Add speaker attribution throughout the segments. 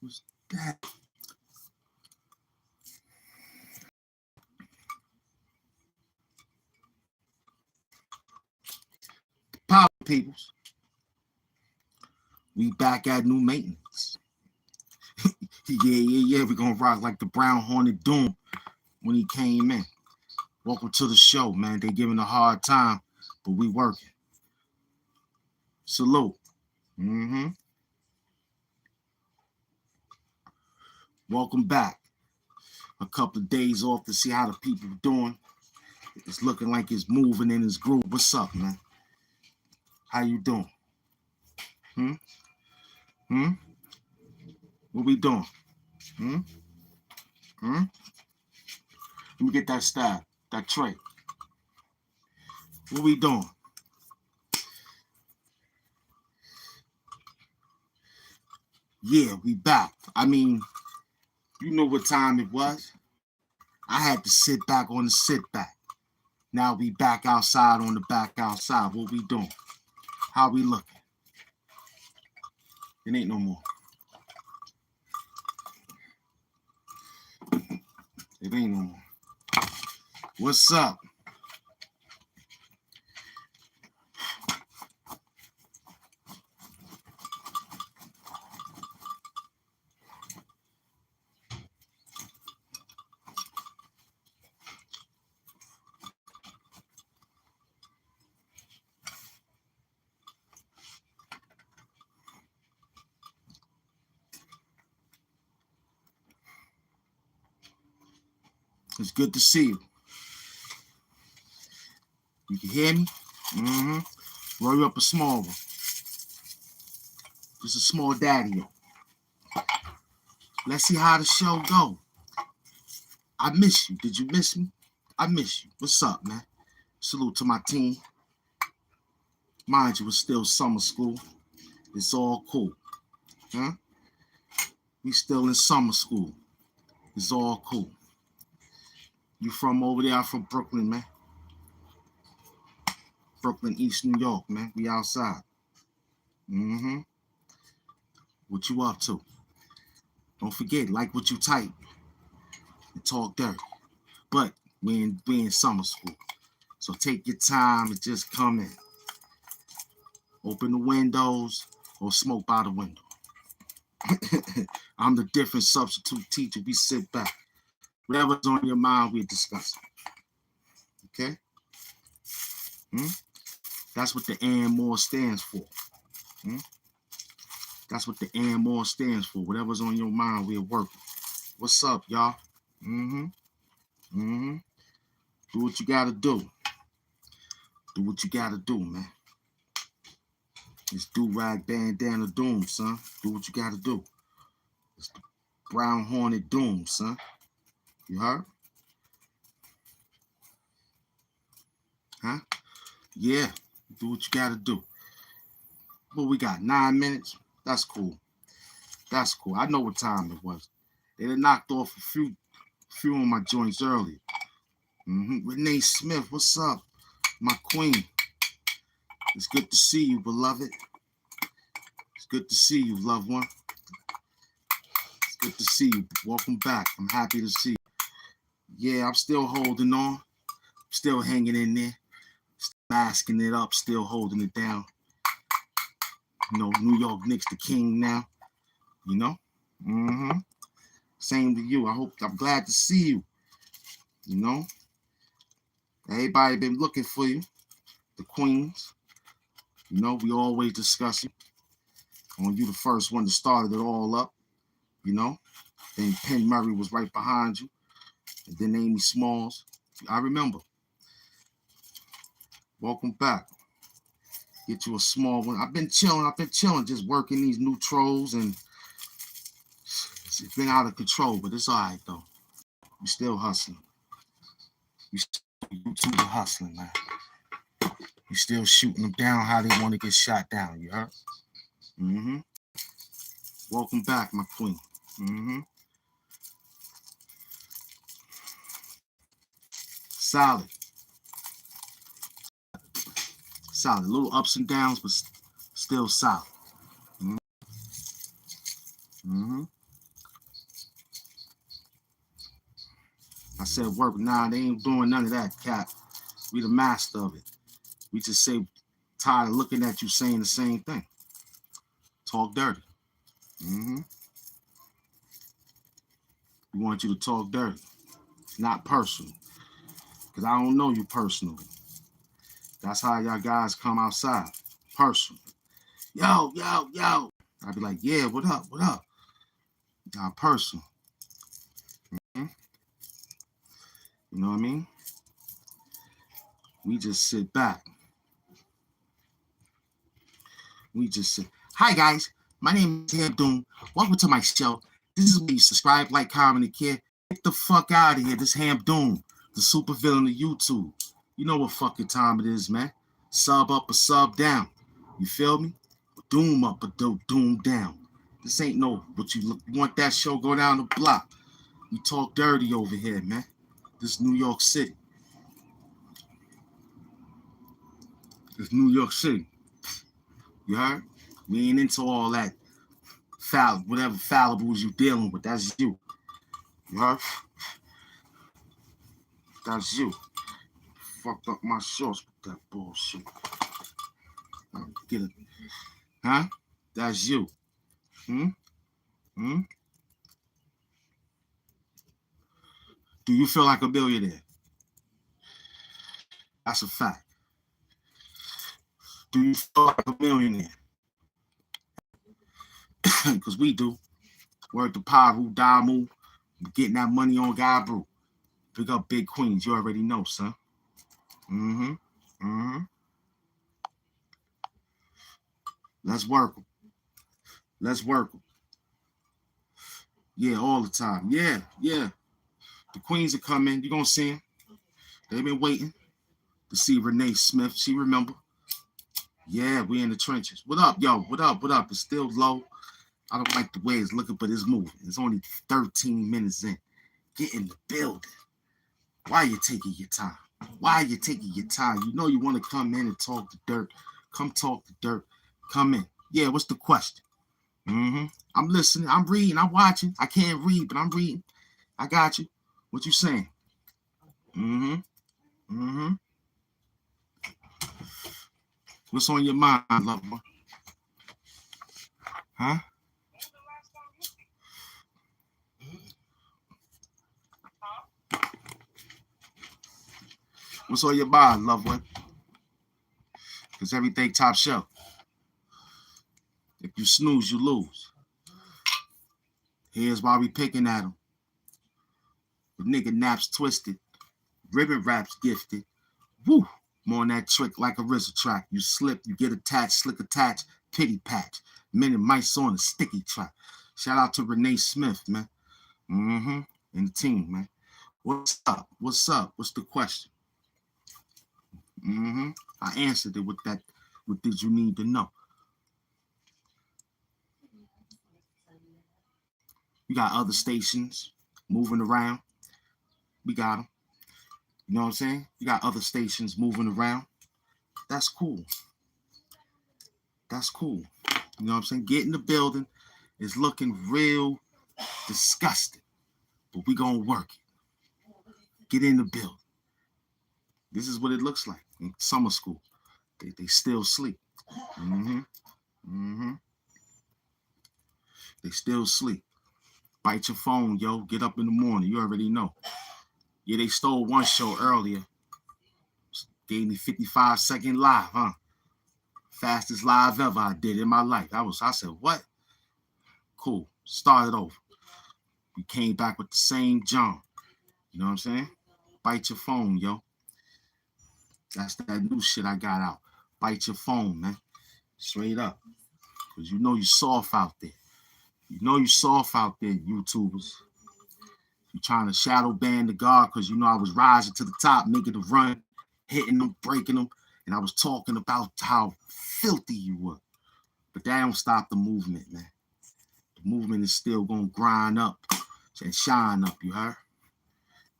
Speaker 1: Who's that? Power peoples. We back at new maintenance. Yeah. We're gonna rock like the Brown Hornet Doom when he came in. Welcome to the show, man. They giving a hard time, but we working. Salute. Welcome back. A couple of days off to see how the people are doing. It's looking like it's moving in its groove. What's up, man? How you doing? Hmm? Hmm? What we doing? Hmm? Hmm? Let me get that stab, that tray. What we doing? Yeah, we back. I mean, you know what time it was. I had to sit back on the sit back. Now we back outside on the back outside. What we doing? How we looking? It ain't no more. It ain't no more. What's up? It's good to see you. You can hear me? Roll you up a small one. Just a small daddy. Let's see how the show go. I miss you. Did you miss me? I miss you. What's up, man? Salute to my team. Mind you, it's still summer school. It's all cool. Huh? We still in summer school. It's all cool. You from over there? I'm from Brooklyn, man. Brooklyn, East New York, man. We outside. What you up to? Don't forget, like what you type and talk dirty. But we in summer school. So take your time and just come in. Open the windows or smoke by the window. I'm the different substitute teacher. We sit back. Whatever's on your mind, we discuss it. Okay? That's what the and more stands for. That's what the and more stands for. Whatever's on your mind, we're working. What's up, y'all? Do what you gotta do. Do what you gotta do, man. It's do-rag bandana doom, son. Do what you gotta do. It's the Brown Hornet Doom, son. You heard? Huh? Yeah. Do what you gotta do. Well, we got 9 minutes. That's cool. That's cool. I know what time it was. They done knocked off a few of my joints earlier. Renee Smith, what's up? My queen. It's good to see you, beloved. It's good to see you, loved one. It's good to see you. Welcome back. I'm happy to see you. Yeah, I'm still holding on. Still hanging in there. Still masking it up. Still holding it down. You know, New York Knicks the king now. You know? Same to you. I'm glad to see you. You know? Everybody been looking for you. The queens. You know, we always discuss you. When you the first one that started it all up. You know? Then Penn Murray was right behind you. And then Amy Smalls. I remember. Welcome back. Get you a small one. I've been chilling, just working these new trolls, and it's been out of control, but it's all right, though. You still hustling. You still hustling, man. You still shooting them down how they want to get shot down, you heard? Welcome back, my queen. Solid. Solid. Little ups and downs, but still solid. said work. Nah, they ain't doing none of that, Cap. We the master of it. We just say, tired of looking at you saying the same thing. Talk dirty. We want you to talk dirty, not personal. Because I don't know you personally. That's how y'all guys come outside. Personal. Yo, yo, yo. I'd be like, yeah, what up, what up? Not personal. You know what I mean? We just sit back. We just sit. Hi, guys. My name is HAMP Doom. Welcome to my show. This is where you subscribe, like, comment, and care. Get the fuck out of here. This HAMP Doom, the super villain of YouTube. You know what fucking time it is, man. Sub up or sub down. You feel me? Doom up or doom down. This ain't no what you want that show go down the block. We talk dirty over here, man. This New York City. It's New York City. You heard? We ain't into all that whatever fallables you dealing with. That's you. You heard? That's you. Fucked up my shorts with that bullshit. Get it. Huh? That's you. Do you feel like a billionaire? That's a fact. Do you feel like a millionaire? Because we do. Word to Paru, Damu, getting that money on Gabru. Pick up Big Queens. You already know, son. Let's work them. Let's work them. Yeah, all the time. Yeah. The Queens are coming. You're going to see them. They've been waiting to see Renee Smith. She remember. Yeah, we in the trenches. What up, yo? What up? What up? It's still low. I don't like the way it's looking, but it's moving. It's only 13 minutes in. Get in the building. Why are you taking your time? Why are you taking your time? You know you want to come in and talk the dirt. Come talk the dirt. Come in. Yeah, what's the question? I'm listening. I'm reading. I'm watching. I can't read, but I'm reading. I got you. What you saying? What's on your mind, loved one? Huh? What's on your mind, loved one? Because everything top shelf. If you snooze, you lose. Here's why we picking at him. The nigga naps twisted. Ribbon wraps gifted. Woo! More on that trick like a RZA track. You slip, you get attached, slick attached, pity patch. Men and mice on a sticky track. Shout out to Renee Smith, man. And the team, man. What's up? What's up? What's the question? I answered it with that. What did you need to know? We got other stations moving around. We got them. You know what I'm saying? You got other stations moving around. That's cool. That's cool. You know what I'm saying? Get in the building is looking real disgusting. But we gonna work it. Get in the building. This is what it looks like in summer school. They still sleep. They still sleep. Bite your phone, yo. Get up in the morning. You already know. Yeah, they stole one show earlier. Gave me 55-second live, huh? Fastest live ever I did in my life. I said, what? Cool. Started over. We came back with the same John. You know what I'm saying? Bite your phone, yo. That's that new shit I got out. Bite your phone, man. Straight up. Because you know you soft out there. You know you soft out there, YouTubers. You trying to shadow ban the guard because you know I was rising to the top, making a run, hitting them, breaking them, and I was talking about how filthy you were. But that don't stop the movement, man. The movement is still going to grind up and shine up, you heard?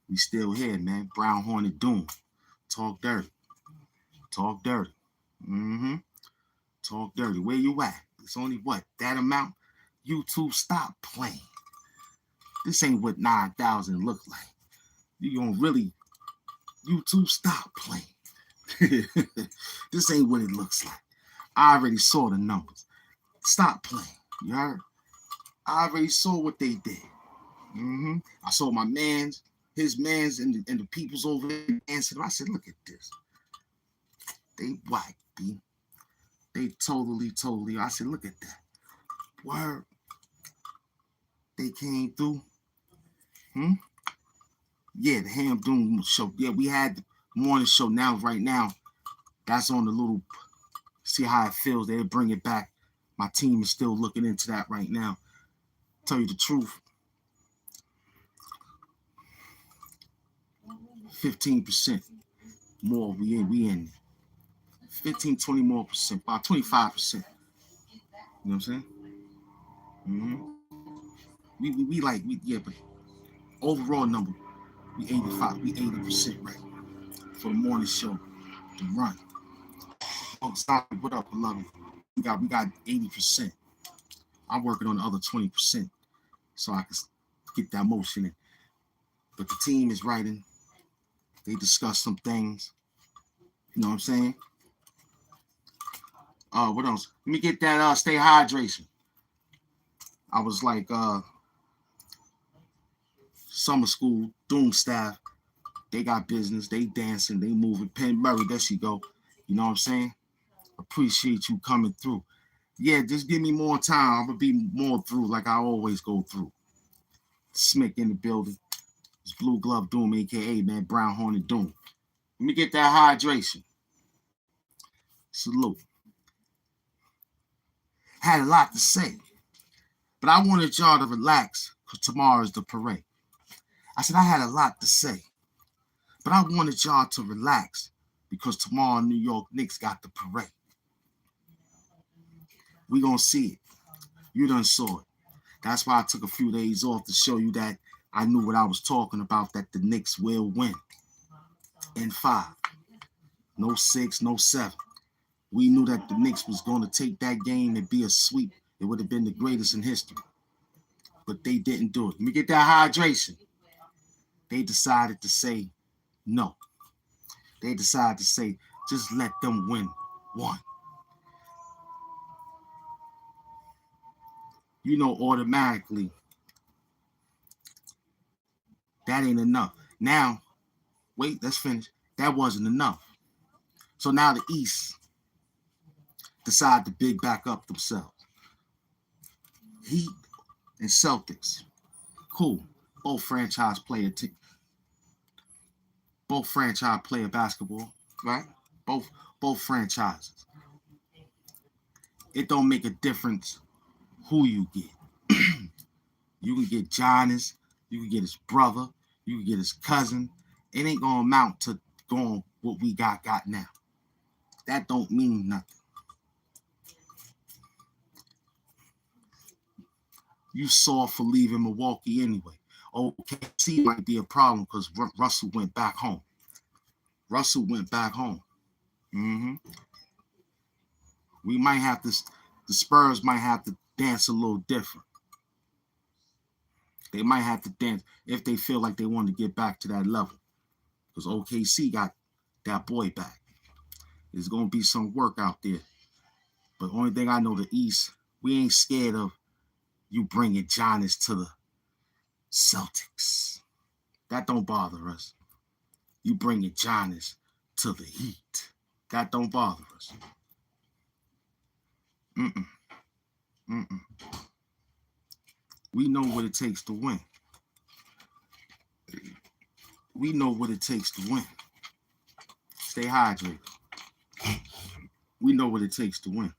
Speaker 1: We still here, man. Brown Hornet Doom. Talk dirty. Talk dirty. Talk dirty. Where you at? It's only what? That amount? YouTube, stop playing. This ain't what 9,000 look like. You gonna really, YouTube, stop playing. This ain't what it looks like. I already saw the numbers. Stop playing. You heard? I already saw what they did. I saw my man's, his man's, and the people's over there dancing. I said, look at this. They whack, B. They totally. I said, look at that. Word. They came through. Yeah, the HAMP Doom show. Yeah, we had the morning show. Now, right now, that's on the little, see how it feels. They'll bring it back. My team is still looking into that right now. Tell you the truth. 15% more. We in 15, 20 more percent, about 25%. You know what I'm saying? But overall number, we 85, we 80% right for the morning show to run. Oh, stop! What up, beloved? We got 80%. I'm working on the other 20% so I can get that motion in. But the team is writing. They discuss some things. You know what I'm saying? What else? Let me get that stay hydration. I was like summer school, Doom staff. They got business, they dancing, they moving. Penn Murray, there she go. You know what I'm saying? Appreciate you coming through. Yeah, just give me more time. I'm gonna be more through like I always go through. Smick in the building. It's Blue Glove Doom, aka man, Brown Hornet Doom. Let me get that hydration. Salute. Had a lot to say, but I wanted y'all to relax because tomorrow is the parade. I said I had a lot to say, but I wanted y'all to relax because tomorrow New York Knicks got the parade. We gonna see it. You done saw it. That's why I took a few days off to show you that I knew what I was talking about, that the Knicks will win in 5. No 6, no 7. We knew that the Knicks was going to take that game and be a sweep. It would have been the greatest in history. But they didn't do it. Let me get that hydration. They decided to say no. They decided to say, just let them win 1. You know, automatically, that ain't enough. Now, wait, let's finish. That wasn't enough. So now the East decide to big back up themselves. Heat and Celtics. Cool. Both franchise player team. Both franchise player basketball, right? Both franchises. It don't make a difference who you get. You can get Giannis, you can get his brother, you can get his cousin. It ain't gonna amount to going what we got now. That don't mean nothing. You saw for leaving Milwaukee anyway. OKC might be a problem because Russell went back home. We might have to, the Spurs might have to dance a little different. They might have to dance if they feel like they want to get back to that level. Because OKC got that boy back. There's going to be some work out there. But the only thing I know, the East, we ain't scared of you bringing Giannis to the Celtics. That don't bother us. You bringing Giannis to the Heat. That don't bother us. We know what it takes to win. We know what it takes to win. Stay hydrated. We know what it takes to win.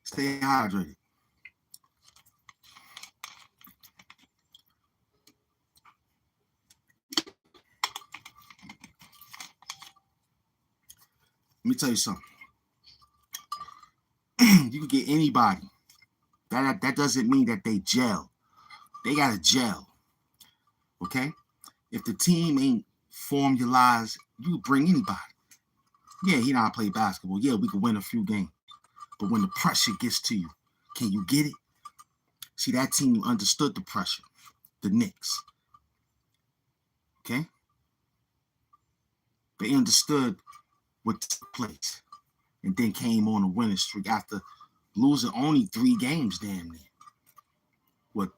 Speaker 1: Stay hydrated. Let me tell you something. You can get anybody. That doesn't mean that they gel. They got to gel. Okay? If the team ain't formalized, you bring anybody. Yeah, he not play basketball. Yeah, we could win a few games. But when the pressure gets to you, can you get it? See, that team understood the pressure. The Knicks. Okay? They understood what took place and then came on a winning streak after losing only 3 games damn near. What,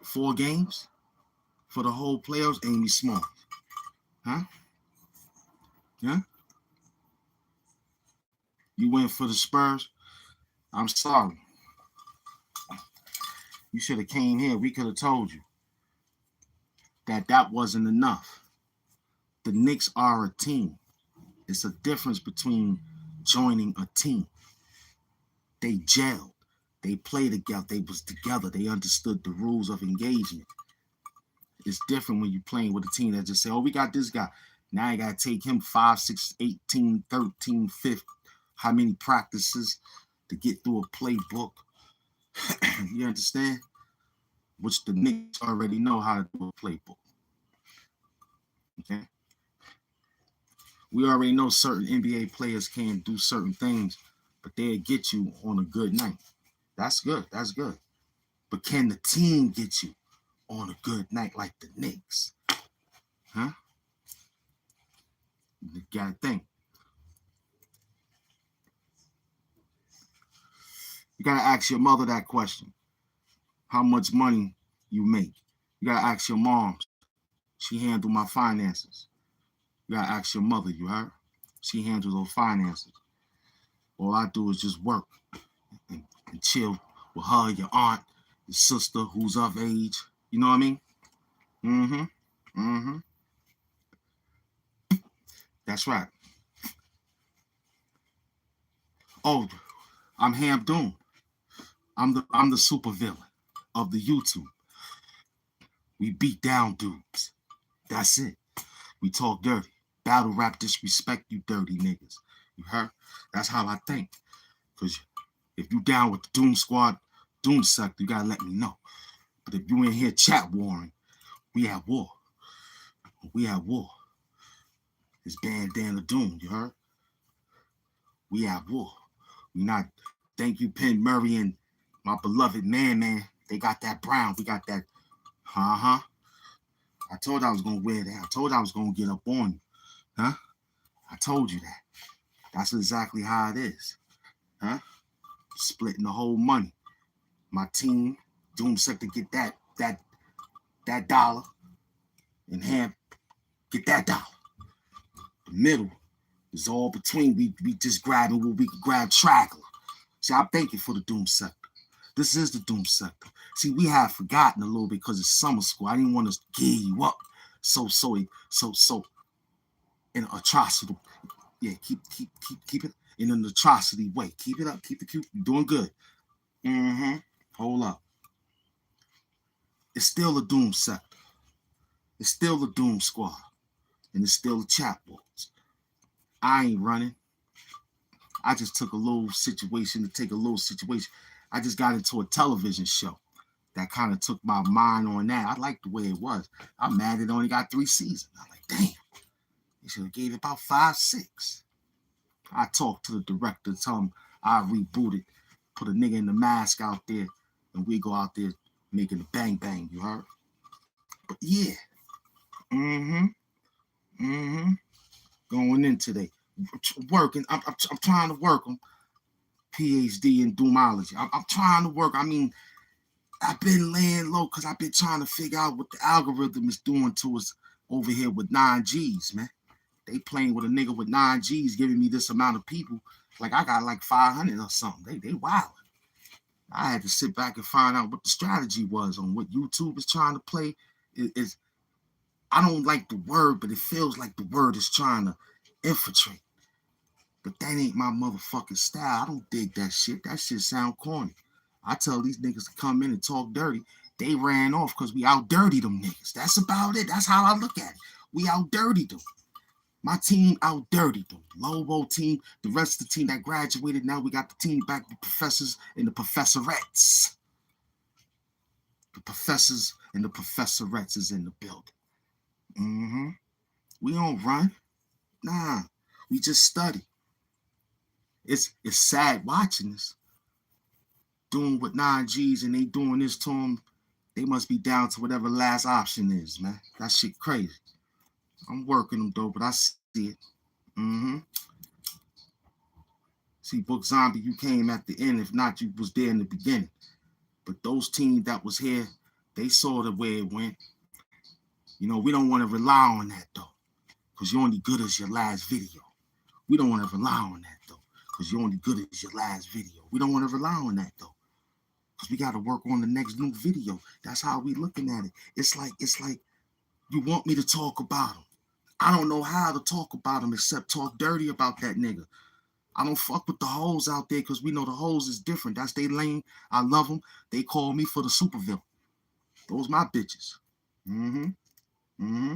Speaker 1: 4 games for the whole playoffs? Amy Small. Huh? Yeah? You went for the Spurs? I'm sorry. You should have came here. We could have told you that wasn't enough. The Knicks are a team. It's a difference between joining a team. They gelled. They played together. They was together. They understood the rules of engagement. It's different when you're playing with a team that just say, oh, we got this guy. Now you got to take him 5, 6, 18, 13, 15, how many practices to get through a playbook. You understand? Which the Knicks already know how to do a playbook. Okay? We already know certain NBA players can't do certain things, but they'll get you on a good night. That's good. That's good. But can the team get you on a good night like the Knicks? Huh? You gotta think. You gotta ask your mother that question. How much money you make? You gotta ask your mom. She handled my finances. You gotta ask your mother, you heard? She handles those finances. All I do is just work and chill with her, your aunt, your sister who's of age. You know what I mean? Mm-hmm. Mm-hmm. That's right. Oh, I'm Ham Doom. I'm the super villain of the YouTube. We beat down dudes. That's it. We talk dirty. Battle rap disrespect, you dirty niggas. You heard? That's how I think. Because if you down with the Doom Squad, Doom Sector, you gotta let me know. But if you in here chat warring, we at war. We at war. It's Bandana Doom, you heard? We at war. We not, thank you, Penn Murray and my beloved man. They got that brown. We got that, I told I was gonna wear that. I told I was gonna get up on you. Huh? I told you that. That's exactly how it is. Huh? Splitting the whole money. My team, Doom Sector, get that dollar, and Ham get that dollar. The middle is all between. We just grabbing what we can grab trackler. See, I'm thanking for the Doom Sector. This is the Doom Sector. See, we have forgotten a little bit because it's summer school. I didn't want to gear you up so in an atrocity. Yeah, keep it in an atrocity way. Keep it up. Keep it cute. You're doing good. Mm-hmm. Hold up. It's still a Doom Sector. It's still the Doom Squad. And it's still the chat boards. I ain't running. I just took a little situation to take a little situation. I just got into a television show that kind of took my mind on that. I like the way it was. I'm mad it only got 3 seasons. I'm like, damn. They should have gave it about 5, 6. I talked to the director, tell him I rebooted, put a nigga in the mask out there, and we go out there making a bang bang, you heard? But yeah. Going in today. Working. I'm trying to work on PhD in Doomology. I'm trying to work. I mean, I've been laying low because I've been trying to figure out what the algorithm is doing to us over here with 9Gs, man. They playing with a nigga with 9Gs giving me this amount of people. Like I got like 500 or something. They wild. I had to sit back and find out what the strategy was on what YouTube is trying to play. Is I don't like the word, but it feels like the word is trying to infiltrate. But that ain't my motherfucking style. I don't dig that shit. That shit sound corny. I tell these niggas to come in and talk dirty. They ran off because we out dirty them niggas. That's about it. That's how I look at it. We out dirty them. My team out dirty them. Lobo team, the rest of the team that graduated. Now we got the team back, the professors and the professorettes. The professors and the professorettes is in the building. We don't run. Nah, we just study. It's sad watching this. Doing what 9Gs and they doing this to them. They must be down to whatever last option is, man. That shit crazy. I'm working them though, but I see it. Mm-hmm. See, Book Zombie, you came at the end. If not, you was there in the beginning. But those teams that was here, they saw the way it went. You know, we don't want to rely on that though, because you're only good as your last video. We don't want to rely on that though, because you're only good as your last video. We don't want to rely on that though, because we got to work on the next new video. That's how we looking at it. It's like you want me to talk about him. I don't know how to talk about him except talk dirty about that nigga. I don't fuck with the hoes out there because we know the hoes is different. That's their lane. I love them. They call me for the supervillain. Those my bitches. Mm-hmm. Mm-hmm.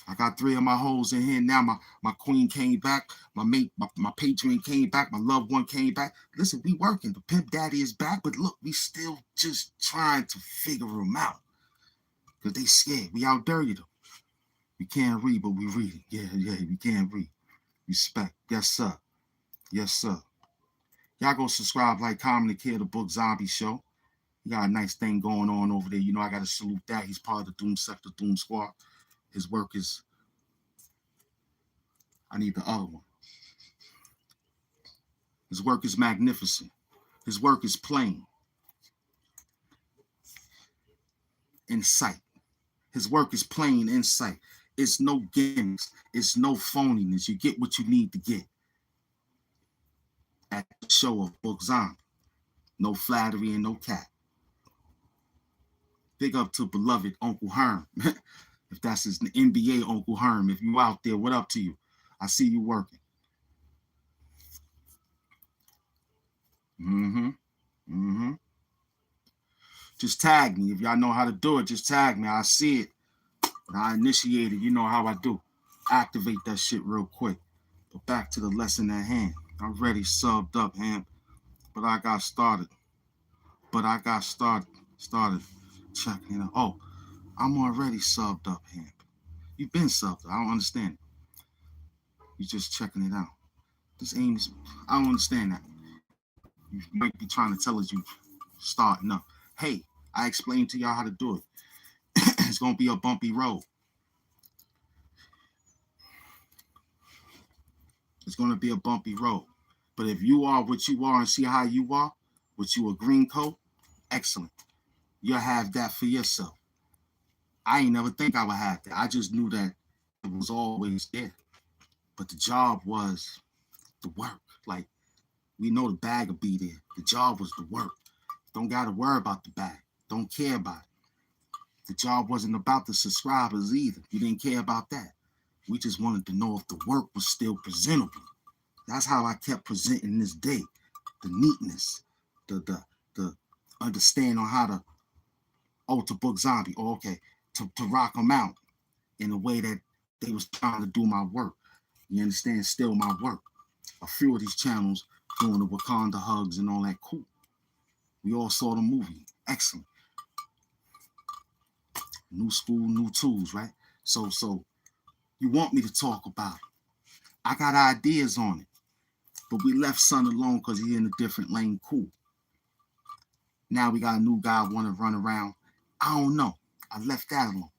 Speaker 1: I got 3 of my hoes in here now. My queen came back. My mate, my patron came back. My loved one came back. Listen, we working. The pimp daddy is back, but look, we still just trying to figure them out. Because they scared. We out dirty though. We can't read, but we read it. Yeah, we can't read. Respect. Yes, sir. Yes, sir. Y'all go subscribe, like, comment, and care the Book Zombie Show. You got a nice thing going on over there. You know, I got to salute that. He's part of the Doom Sector Doom Squad. His work is... I need the other one. His work is magnificent. His work is plain. In sight. His work is plain in sight. It's no gimmicks. It's no phoniness. You get what you need to get at the show of Book Zombie. No flattery and no cap. Big up to beloved Uncle Herm. If that's his NBA Uncle Herm. If you out there, what up to you? I see you working. Mm-hmm. Mm-hmm. Just tag me. If y'all know how to do it, just tag me. I see it. And I initiate it. You know how I do. Activate that shit real quick. But back to the lesson at hand. I'm ready, subbed up, HAMP. But I got started. Started checking it out. Oh, I'm already subbed up, HAMP. You've been subbed up. I don't understand it. You're just checking it out. This aims. I don't understand that. You might be trying to tell us you starting up. Hey, I explained to y'all how to do it. It's going to be a bumpy road. It's going to be a bumpy road. But if you are what you are and see how you are, what you a green coat, excellent. You'll have that for yourself. I ain't never think I would have that. I just knew that it was always there. But the job was the work. Like, we know the bag will be there. The job was the work. Don't got to worry about the bag. Don't care about it. The job wasn't about the subscribers either. We didn't care about that. We just wanted to know if the work was still presentable. That's how I kept presenting this day. The neatness, the understand on how to Book Zombie. Oh, okay, to rock them out in a way that they was trying to do my work. You understand? Still my work. A few of these channels doing the Wakanda hugs and all that. Cool. We all saw the movie. Excellent. New school, new tools, right? So you want me to talk about it. I got ideas on it. But we left Son alone because he's in a different lane. Cool. Now we got a new guy want to run around. I don't know. I left that alone.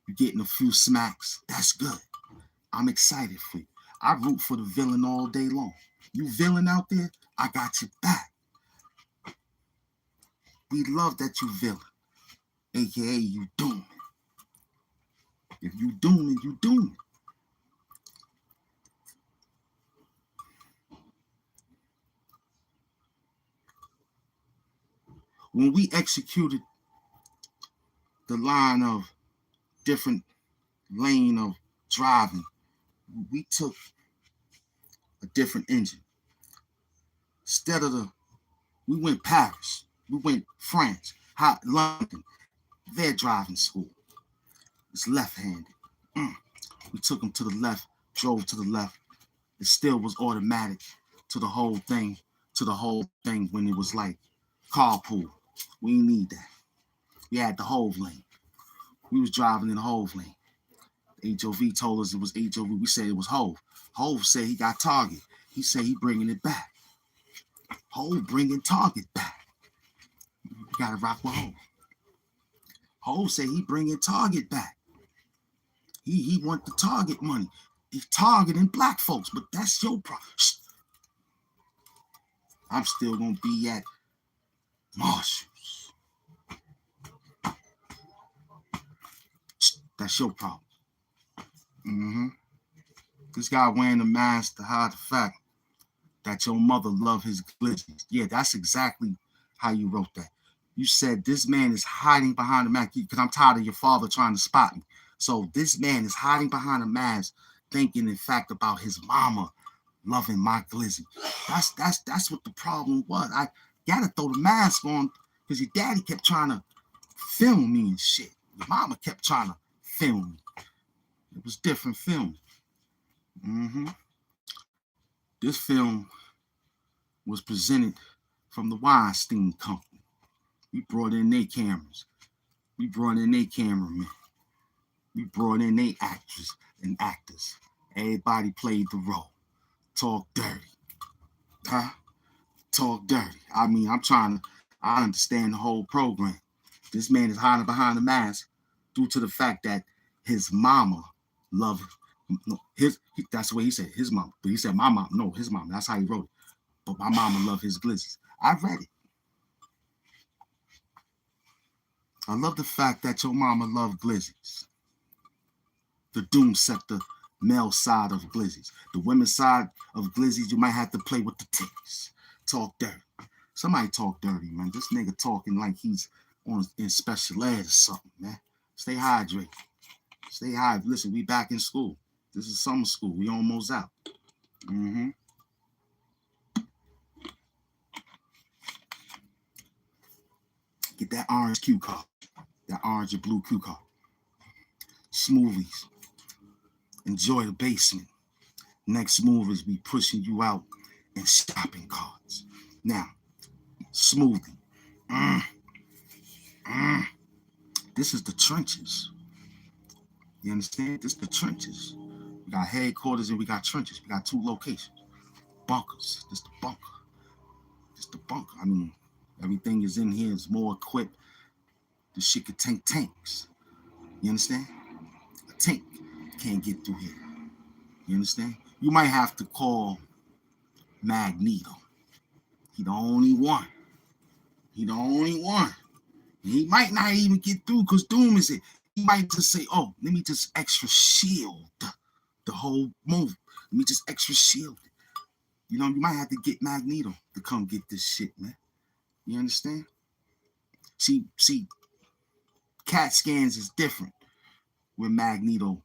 Speaker 1: You're getting a few smacks. That's good. I'm excited for you. I root for the villain all day long. You villain out there, I got your back. We love that you villain. AKA you dooming. If you dooming, you dooming. When we executed the line of different lane of driving, we took a different engine. Instead of we went Paris, we went France, London, their driving school. It's left-handed. We took them to the left, drove to the left. It still was automatic to the whole thing when it was like carpool. We didn't need that. We had the whole lane. We was driving in the whole lane. HOV told us it was HOV. We said it was Hove. Hove said he got Target. He said he bringing it back. Hove bringing Target back. You gotta rock with Hove. Hove said he bringing Target back. He want the Target money. He's targeting black folks, but that's your problem. I'm still gonna be at Marshall's. That's your problem. This guy wearing a mask to hide the fact that your mother loved his glizzies. Yeah, that's exactly how you wrote that. You said this man is hiding behind a mask because I'm tired of your father trying to spot me. So this man is hiding behind a mask, thinking in fact about his mama loving my glizzy. That's what the problem was. I gotta throw the mask on because your daddy kept trying to film me and shit. Your mama kept trying to film me. It was different film. This film was presented from the Weinstein Company. We brought in their cameras. We brought in their cameramen. We brought in their actors and actors. Everybody played the role. Talk dirty. Huh? Talk dirty. I mean, I understand the whole program. This man is hiding behind the mask due to the fact that his mama loved that's what he said, his mama. But he said my mom. No, his mama. That's how he wrote it. But my mama loved his glizzies. I read it. I love the fact that your mama loved glizzies. The doom sector male side of glizzies. The women's side of glizzies, you might have to play with the titties. Talk dirty. Somebody talk dirty, man. This nigga talking like he's in special ed or something, man. Stay hydrated. Stay hydrated. Listen, we back in school. This is summer school. We almost out. Get that orange cue card. That orange or blue cue card. Smoothies. Enjoy the basement. Next move is we pushing you out in shopping carts. Now, smoothie. This is the trenches. You understand? This is the trenches. We got headquarters and we got trenches. We got two locations. Bunkers. This the bunker. This the bunker. I mean, everything is in here. It's more equipped. This shit could tank tanks. You understand? A tank can't get through here. You understand? You might have to call Magneto. He the only one. He the only one. And he might not even get through because Doom is it. He might just say, oh, let me just extra shield the whole move. Let me just extra shield it. You know, you might have to get Magneto to come get this shit, man. You understand? See, CAT scans is different when Magneto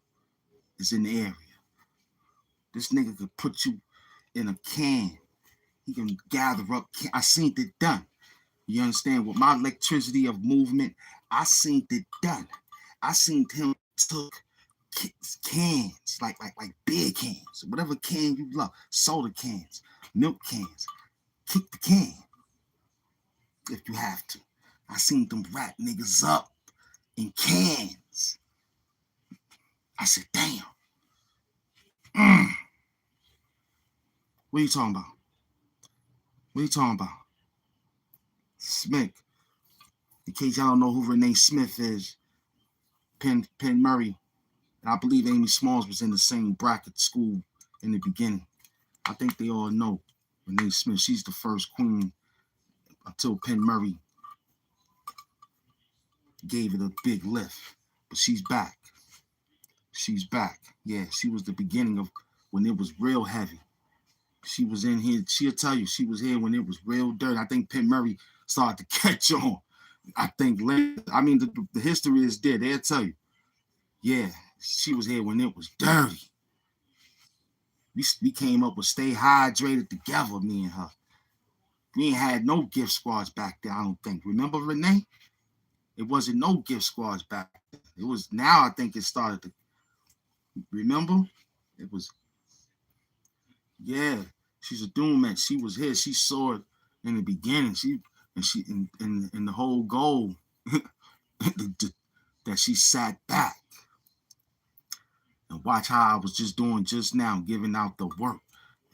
Speaker 1: is in the area. This nigga could put you in a can. He can gather up. I seen it done. You understand? With my electricity of movement, I seen it done. I seen him took cans, like big cans, whatever can you love, soda cans, milk cans, kick the can if you have to. I seen them rat niggas up in cans. I said, damn. What are you talking about? What are you talking about? Smith. In case y'all don't know who Renee Smith is, Penn Murray, and I believe Amy Smalls was in the same bracket school in the beginning. I think they all know Renee Smith. She's the first queen until Penn Murray gave it a big lift. But she's back. She's back. Yeah, she was the beginning of when it was real heavy. She was in here. She'll tell you she was here when it was real dirty. I think Penn Murray started to catch on. I think later. I mean, the history is there. They'll tell you. Yeah, she was here when it was dirty. We came up with Stay Hydrated together, me and her. We ain't had no gift squads back there, I don't think. Remember, Renee? It wasn't no gift squads back then. It was now I think it started to. Remember? It was. Yeah, she's a doom man. She was here. She saw it in the beginning. And the whole goal that she sat back. And watch how I was just doing just now, giving out the work.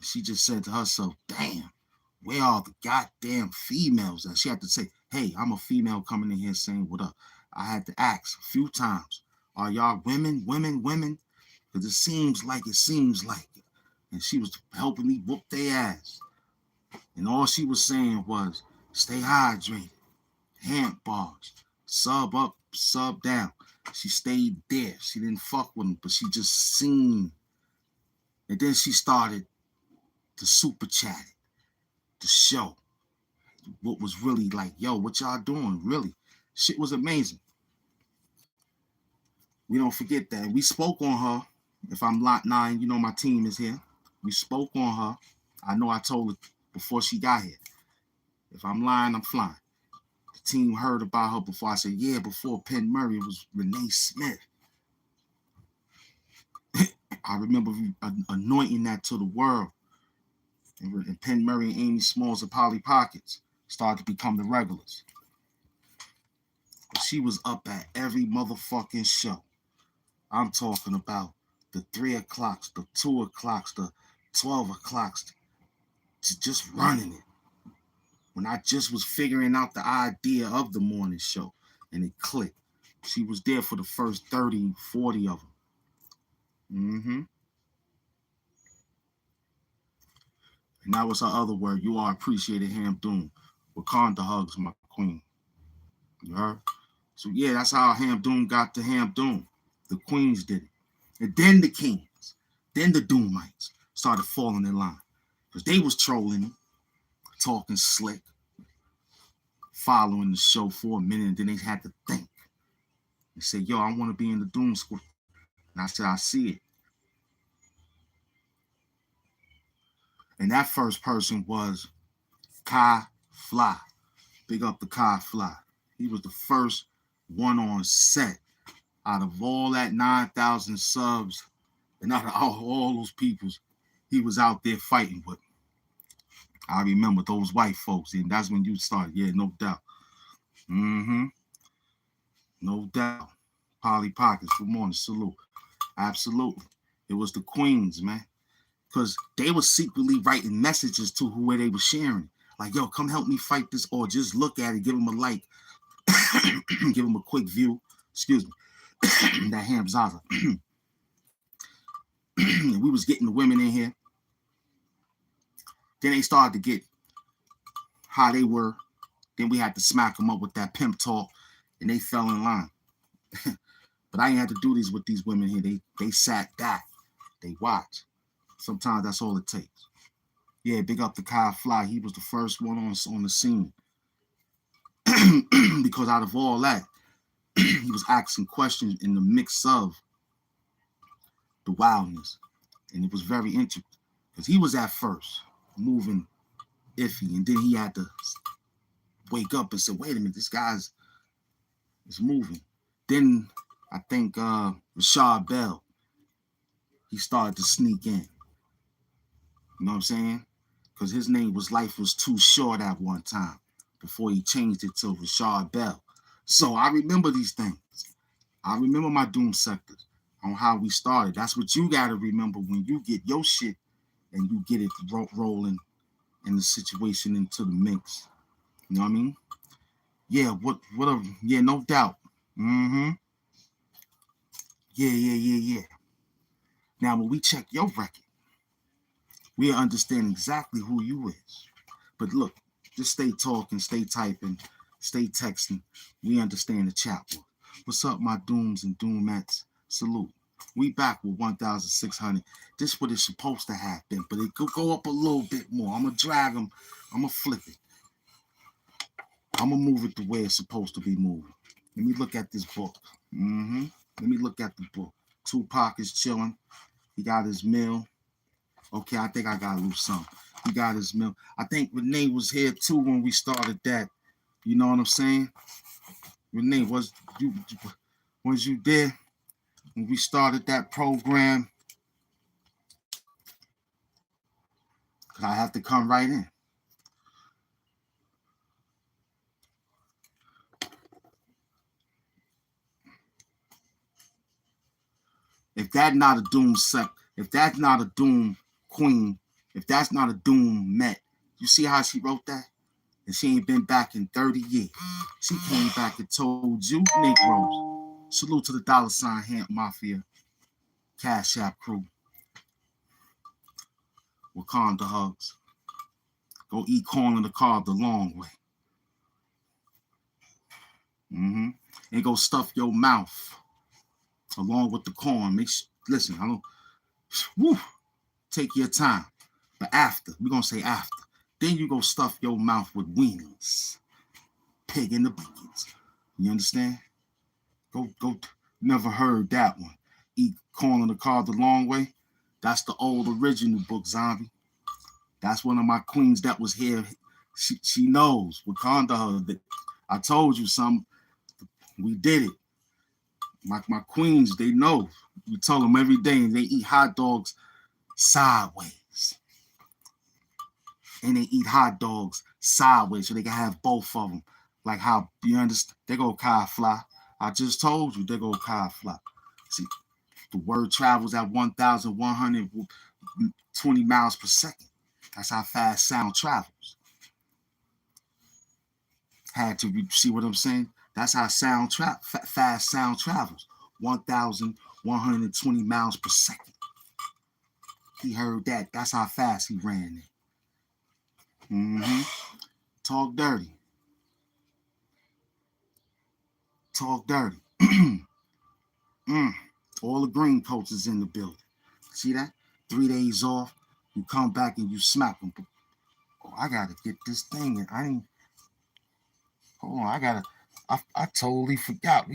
Speaker 1: She just said to herself, damn, where are the goddamn females? And she had to say, hey, I'm a female coming in here saying what up. I had to ask a few times, are y'all women? Because it seems like it. And she was helping me whoop their ass. And all she was saying was, stay hydrated, HAMP bars, sub up, sub down. She stayed there. She didn't fuck with them, but she just seen. And then she started to super chat it, to show what was really like, yo, what y'all doing? Really? Shit was amazing. We don't forget that. We spoke on her. If I'm lot 9, you know my team is here. We spoke on her. I know I told her before she got here. If I'm lying, I'm flying. The team heard about her before. I said, yeah, before Penn Murray, it was Renee Smith. I remember anointing that to the world. And Penn Murray and Amy Smalls and Polly Pockets started to become the regulars. But she was up at every motherfucking show. I'm talking about the 3 o'clocks, the 2 o'clocks, the 12 o'clocks, just running it. When I just was figuring out the idea of the morning show and it clicked. She was there for the first 30, 40 of them. And that was her other word. You are appreciated, Ham Doom. Wakanda hugs, my queen. You heard? So yeah, that's how Ham Doom got to Ham Doom. The queens did it. And then the kings, then the Doomites started falling in line. Because they was trolling him, talking slick, following the show for a minute, and then they had to think. They said, yo, I want to be in the Doom Squad. And I said, I see it. And that first person was Kai Fly. Big up the Kai Fly. He was the first one on set out of all that 9,000 subs and out of all those peoples he was out there fighting with. I remember those white folks, and that's when you started. Yeah, no doubt. No doubt. Polly Pockets, good morning, salute. Absolutely. It was the queens, man. Because they were secretly writing messages to who they were sharing. Like, yo, come help me fight this, or just look at it, give them a like, give them a quick view. Excuse me. That Ham Zaza. We was getting the women in here. Then they started to get how they were. Then we had to smack them up with that pimp talk, and they fell in line. But I ain't had to do these with these women here. They sat back. They watched. Sometimes that's all it takes. Yeah, big up the Kai Fly. He was the first one on the scene. Because out of all that, he was asking questions in the mix of the wildness. And it was very interesting. Because he was at first moving iffy. And then he had to wake up and say, wait a minute, this guy's is moving. Then I think Rashad Bell, he started to sneak in. You know what I'm saying? Because his name was Life Was Too Short at one time before he changed it to Rashad Bell. So I remember these things. I remember my Doom sectors on how we started. That's what you got to remember when you get your shit and you get it rolling in the situation into the mix. You know what I mean? Yeah, yeah, no doubt. Yeah. Now, when we check your record, we understand exactly who you is. But look, just stay talking, stay typing, stay texting. We understand the chat board. What's up, my Dooms and Doomettes? Salute. We back with 1,600. This is what it's supposed to happen, but it could go up a little bit more. I'm going to drag them. I'm going to flip it. I'm going to move it the way it's supposed to be moving. Let me look at this book. Let me look at the book. Tupac is chilling. He got his meal. Okay, I think I got to lose some. He got his meal. I think Renee was here too when we started that. You know what I'm saying? Renee, was you there when we started that program? Because I have to come right in. If that's not a doom if that's not a doom queen, if that's not a doom Met, you see how she wrote that? And she ain't been back in 30 years. She came back and told you, Negroes. Salute to the $ Hamp Mafia, Cash App crew, Wakanda hugs. Go eat corn in the car the long way. And go stuff your mouth along with the corn. Listen, I don't. Woo, take your time. But after, we're gonna say after. Then you go stuff your mouth with weenies. Pig in the beans. You understand? Go. Never heard that one. Eat corn in the car the long way. That's the old original book, Zombie. That's one of my queens that was here. She knows. Wakanda her. I told you some. We did it. My queens, they know. We tell them every day, and they eat hot dogs sideways. And they eat hot dogs sideways so they can have both of them. Like how, you understand? They go Kai fly. I just told you they go Kai fly. See, the word travels at 1,120 miles per second. That's how fast sound travels. Had to see what I'm saying? That's how fast sound travels. 1,120 miles per second. He heard that. That's how fast he ran it. Talk dirty. Talk dirty. All the green coats is in the building. See that? 3 days off. You come back and you smack them. Oh, I gotta get this thing. Hold on. I totally forgot.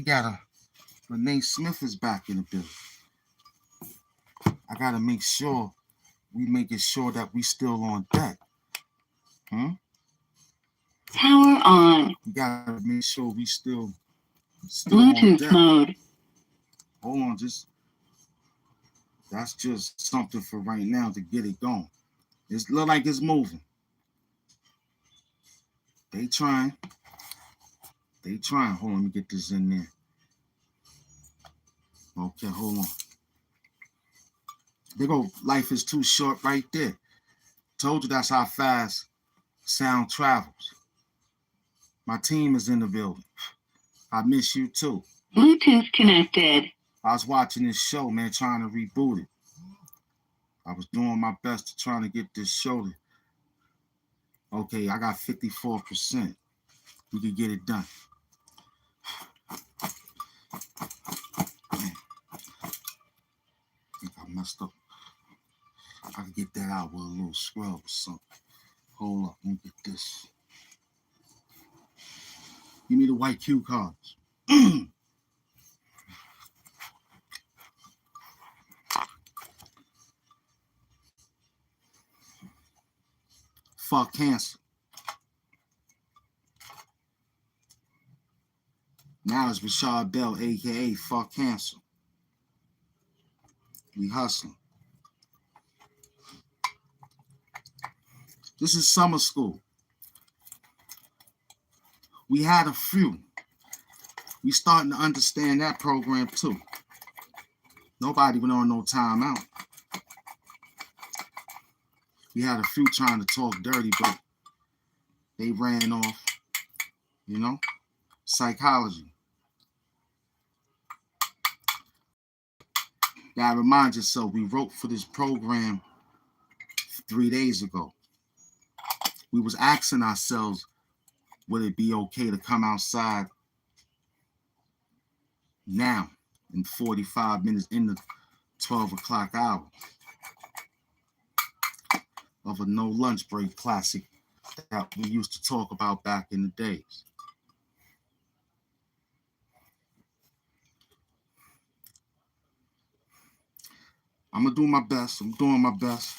Speaker 1: Renee Smith is back in the building. I gotta make sure making sure that we still on deck.
Speaker 2: Power on.
Speaker 1: We gotta make sure we still
Speaker 2: Bluetooth mode.
Speaker 1: Hold on, that's just something for right now to get it going. It look like it's moving. They trying. Hold on, let me get this in there. Okay, hold on. There go, life is too short right there. Told you that's how fast sound travels. My team is in the building. I miss you too.
Speaker 2: Bluetooth connected.
Speaker 1: I was watching this show, man, trying to reboot it. I was doing my best to try to get this show to... Okay, I got 54%. We could get it done. Man, I think I messed up. I can get that out with a little scrub or something. Hold up, let me get this. Give me the white cue cards. Fuck cancer. Now it's Rashad Bell, a.k.a. Fuck Cancer. We hustling. This is summer school. We had a few. We starting to understand that program too. Nobody went on no timeout. We had a few trying to talk dirty, but they ran off. You know? Psychology. Now remind yourself, we wrote for this program 3 days ago. We was asking ourselves, would it be okay to come outside now in 45 minutes in the 12 o'clock hour of a no lunch break classic that we used to talk about back in the days. I'm gonna do my best. I'm doing my best.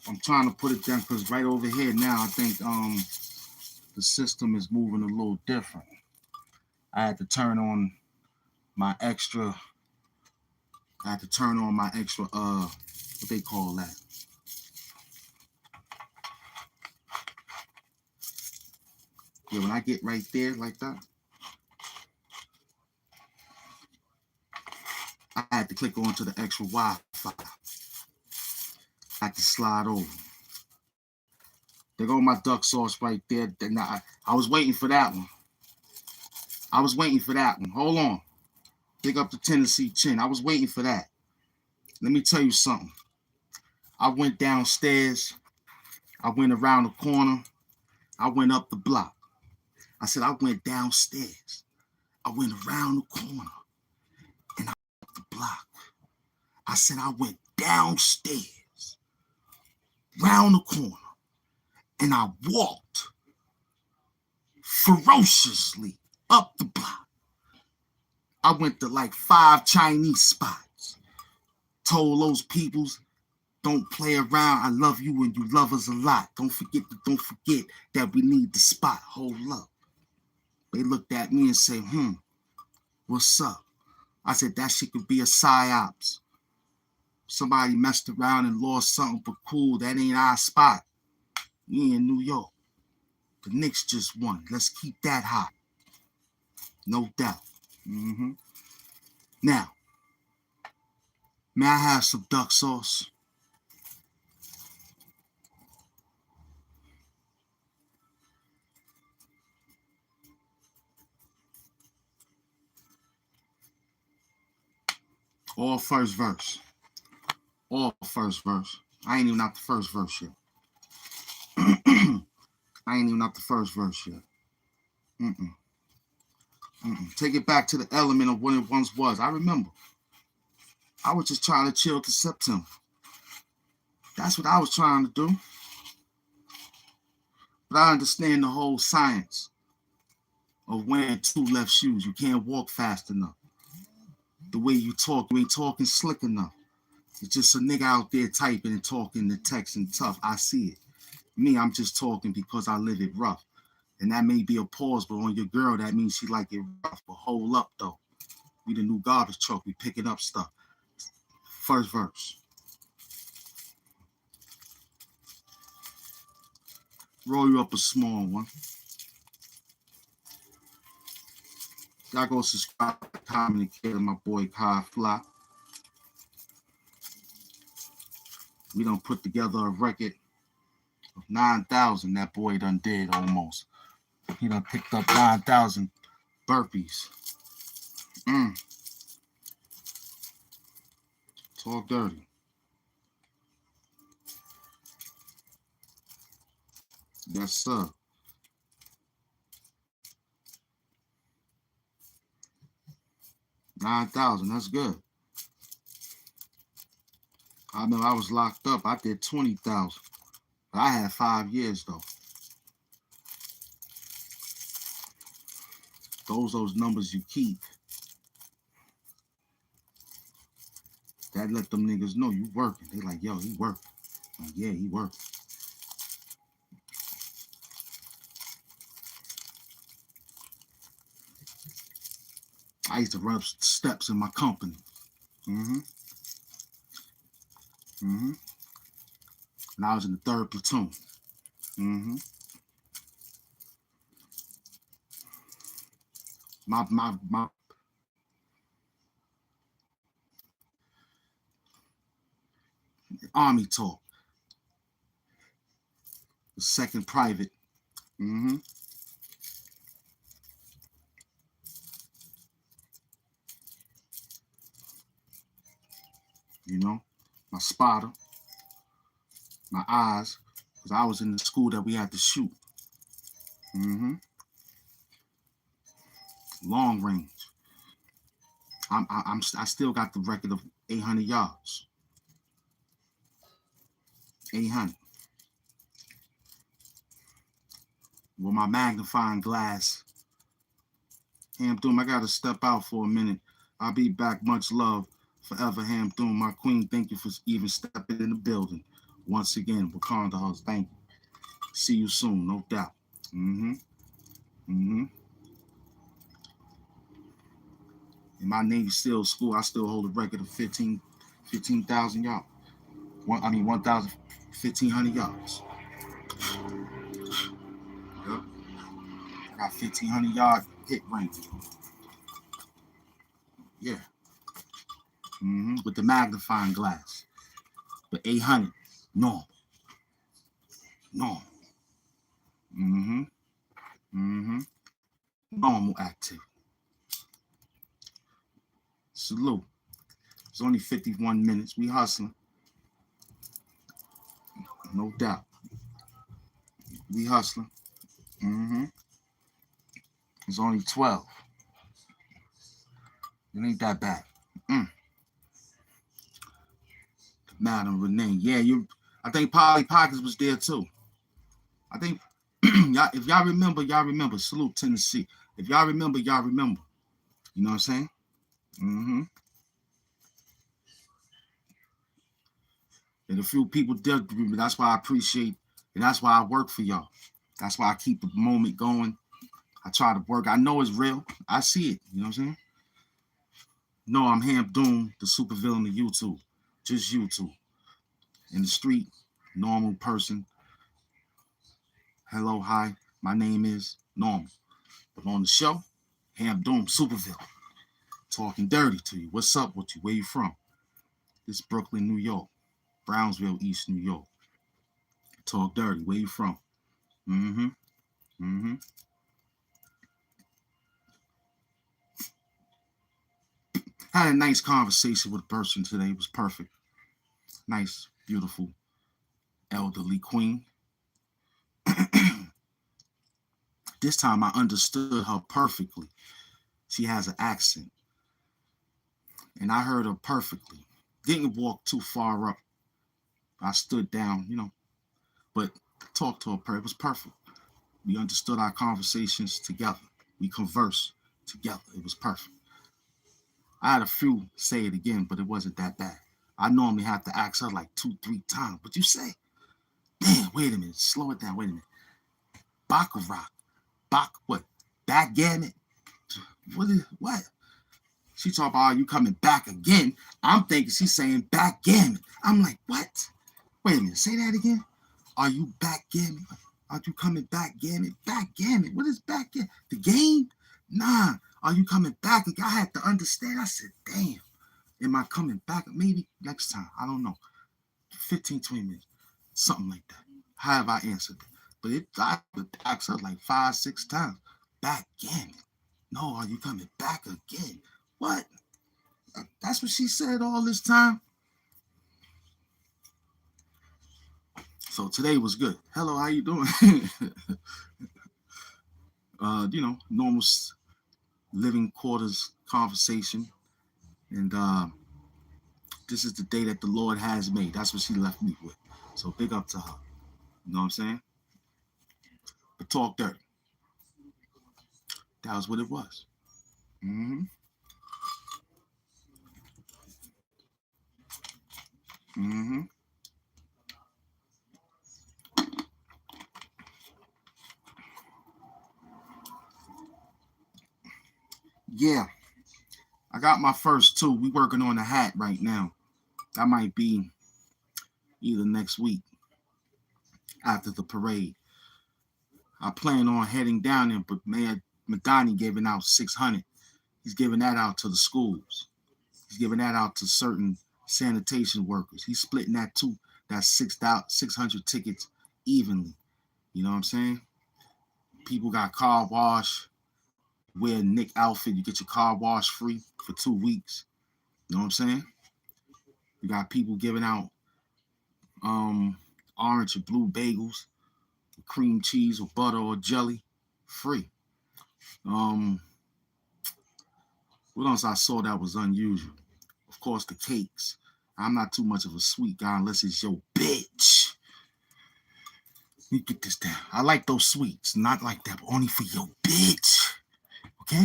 Speaker 1: I'm trying to put it down because right over here now, I think the system is moving a little different. I had to turn on my extra. What they call that? Yeah, when I get right there like that. I had to click onto the extra Wi-Fi. I had to slide over. There go my duck sauce right there. I was waiting for that one. Hold on. Pick up the Tennessee chin. I was waiting for that. Let me tell you something. I went downstairs. I went around the corner. I went up the block. I said I went downstairs. I went around the corner. And I went up the block. I said I went downstairs, round the corner, and I walked ferociously up the block. I went to like 5 Chinese spots. Told those peoples, don't play around. I love you and you love us a lot. Don't forget that we need the spot. Hold up. They looked at me and said, what's up? I said, that shit could be a psyops. Somebody messed around and lost something, but cool, that ain't our spot. We in New York. The Knicks just won. Let's keep that hot. No doubt. Now, may I have some duck sauce? All first verse. I ain't even out the first verse yet. Take it back to the element of what it once was. I remember. I was just trying to chill to September. That's what I was trying to do. But I understand the whole science of wearing 2 left shoes. You can't walk fast enough. The way you talk, you ain't talking slick enough. It's just a nigga out there typing and talking the text and tough. I see it. Me, I'm just talking because I live it rough. And that may be a pause, but on your girl, that means she like it rough. But hold up, though. We the new garbage truck. We picking up stuff. First verse. Roll you up a small one. Y'all go subscribe, comment, and care to my boy Kai Fly. We done put together a record of 9,000. That boy done did almost. He done picked up 9,000 burpees. Talk dirty. Yes, sir. $9,000. That's good. I know I was locked up. I did 20,000. I had 5 years though. Those numbers you keep. That let them niggas know you working. They like, yo, he working. Like, yeah, he working. I used to rub steps in my company. And I was in the 3rd platoon. My Army talk. The 2nd private. You know, my spotter, my eyes, because I was in the school that we had to shoot. Long range. I still got the record of 800 yards. 800. With my magnifying glass. Ham Doom, I gotta step out for a minute. I'll be back. Much love. Forever, Ham Doom. My queen, thank you for even stepping in the building. Once again, Wakanda House, thank you. See you soon, no doubt. In my Navy SEAL school, I still hold a record of 15,000 yards. 1,500 yards. Yep. I got 1,500 yard hit range. Yeah. With the magnifying glass. But 800, normal. Normal. Normal activity. Salute. It's only 51 minutes. We hustling. No doubt. We hustling. It's only 12. It ain't that bad. Madam Renee. Yeah, I think Polly Pockets was there too. I think if y'all remember, y'all remember. Salute Tennessee. If y'all remember, y'all remember. You know what I'm saying? And a few people did remember. That's why I appreciate, and that's why I work for y'all. That's why I keep the moment going. I try to work. I know it's real. I see it. You know what I'm saying? No, I'm Hamp Doom, the supervillain of YouTube. Just YouTube. In the street, normal person. Hello, hi. My name is normal. But on the show, Hamp Doom, supervillain. Talking dirty to you. What's up with you? Where you from? This Brooklyn, New York. Brownsville, East New York. Talk dirty. Where you from? Had a nice conversation with a person today. It was perfect. Nice, beautiful, elderly queen. This time I understood her perfectly. She has an accent. And I heard her perfectly. Didn't walk too far up. I stood down, but talked to her. It was perfect. We understood our conversations together. We conversed together. It was perfect. I had a few say it again, but it wasn't that bad. I normally have to ask her like 2-3 times. What you say? Damn, wait a minute. Slow it down. Wait a minute. Baccarat. What? Backgammon? What? She talking about, are you coming back again? I'm thinking she's saying backgammon. I'm like, what? Wait a minute. Say that again. Are you backgammon? Are you coming backgammon? Backgammon? What is backgammon? The game? Nah. Are you coming back? I had to understand. I said, damn. Am I coming back? Maybe next time. I don't know. 15, 20 minutes. Something like that. How have I answered it? But I asked her like 5-6 times. Backgammon. No, are you coming back again? What? That's what she said all this time. So today was good. Hello, how you doing? Normal living quarters conversation. And this is the day that the Lord has made. That's what she left me with. So big up to her. You know what I'm saying? But talk dirty. That was what it was. Yeah. I got my first 2. We working on the hat right now. That might be either next week after the parade. I plan on heading down there, but Mayor Madani giving out 600. He's giving that out to the schools. He's giving that out to certain sanitation workers. He's splitting that 600 tickets evenly. You know what I'm saying? People got car wash. Wear a Nick outfit, you get your car wash free for 2 weeks. You know what I'm saying? We got people giving out orange or blue bagels, with cream cheese or butter or jelly, free. What else I saw that was unusual? Of course, the cakes. I'm not too much of a sweet guy unless it's your bitch. Let me get this down. I like those sweets, not like that, but only for your bitch. Okay?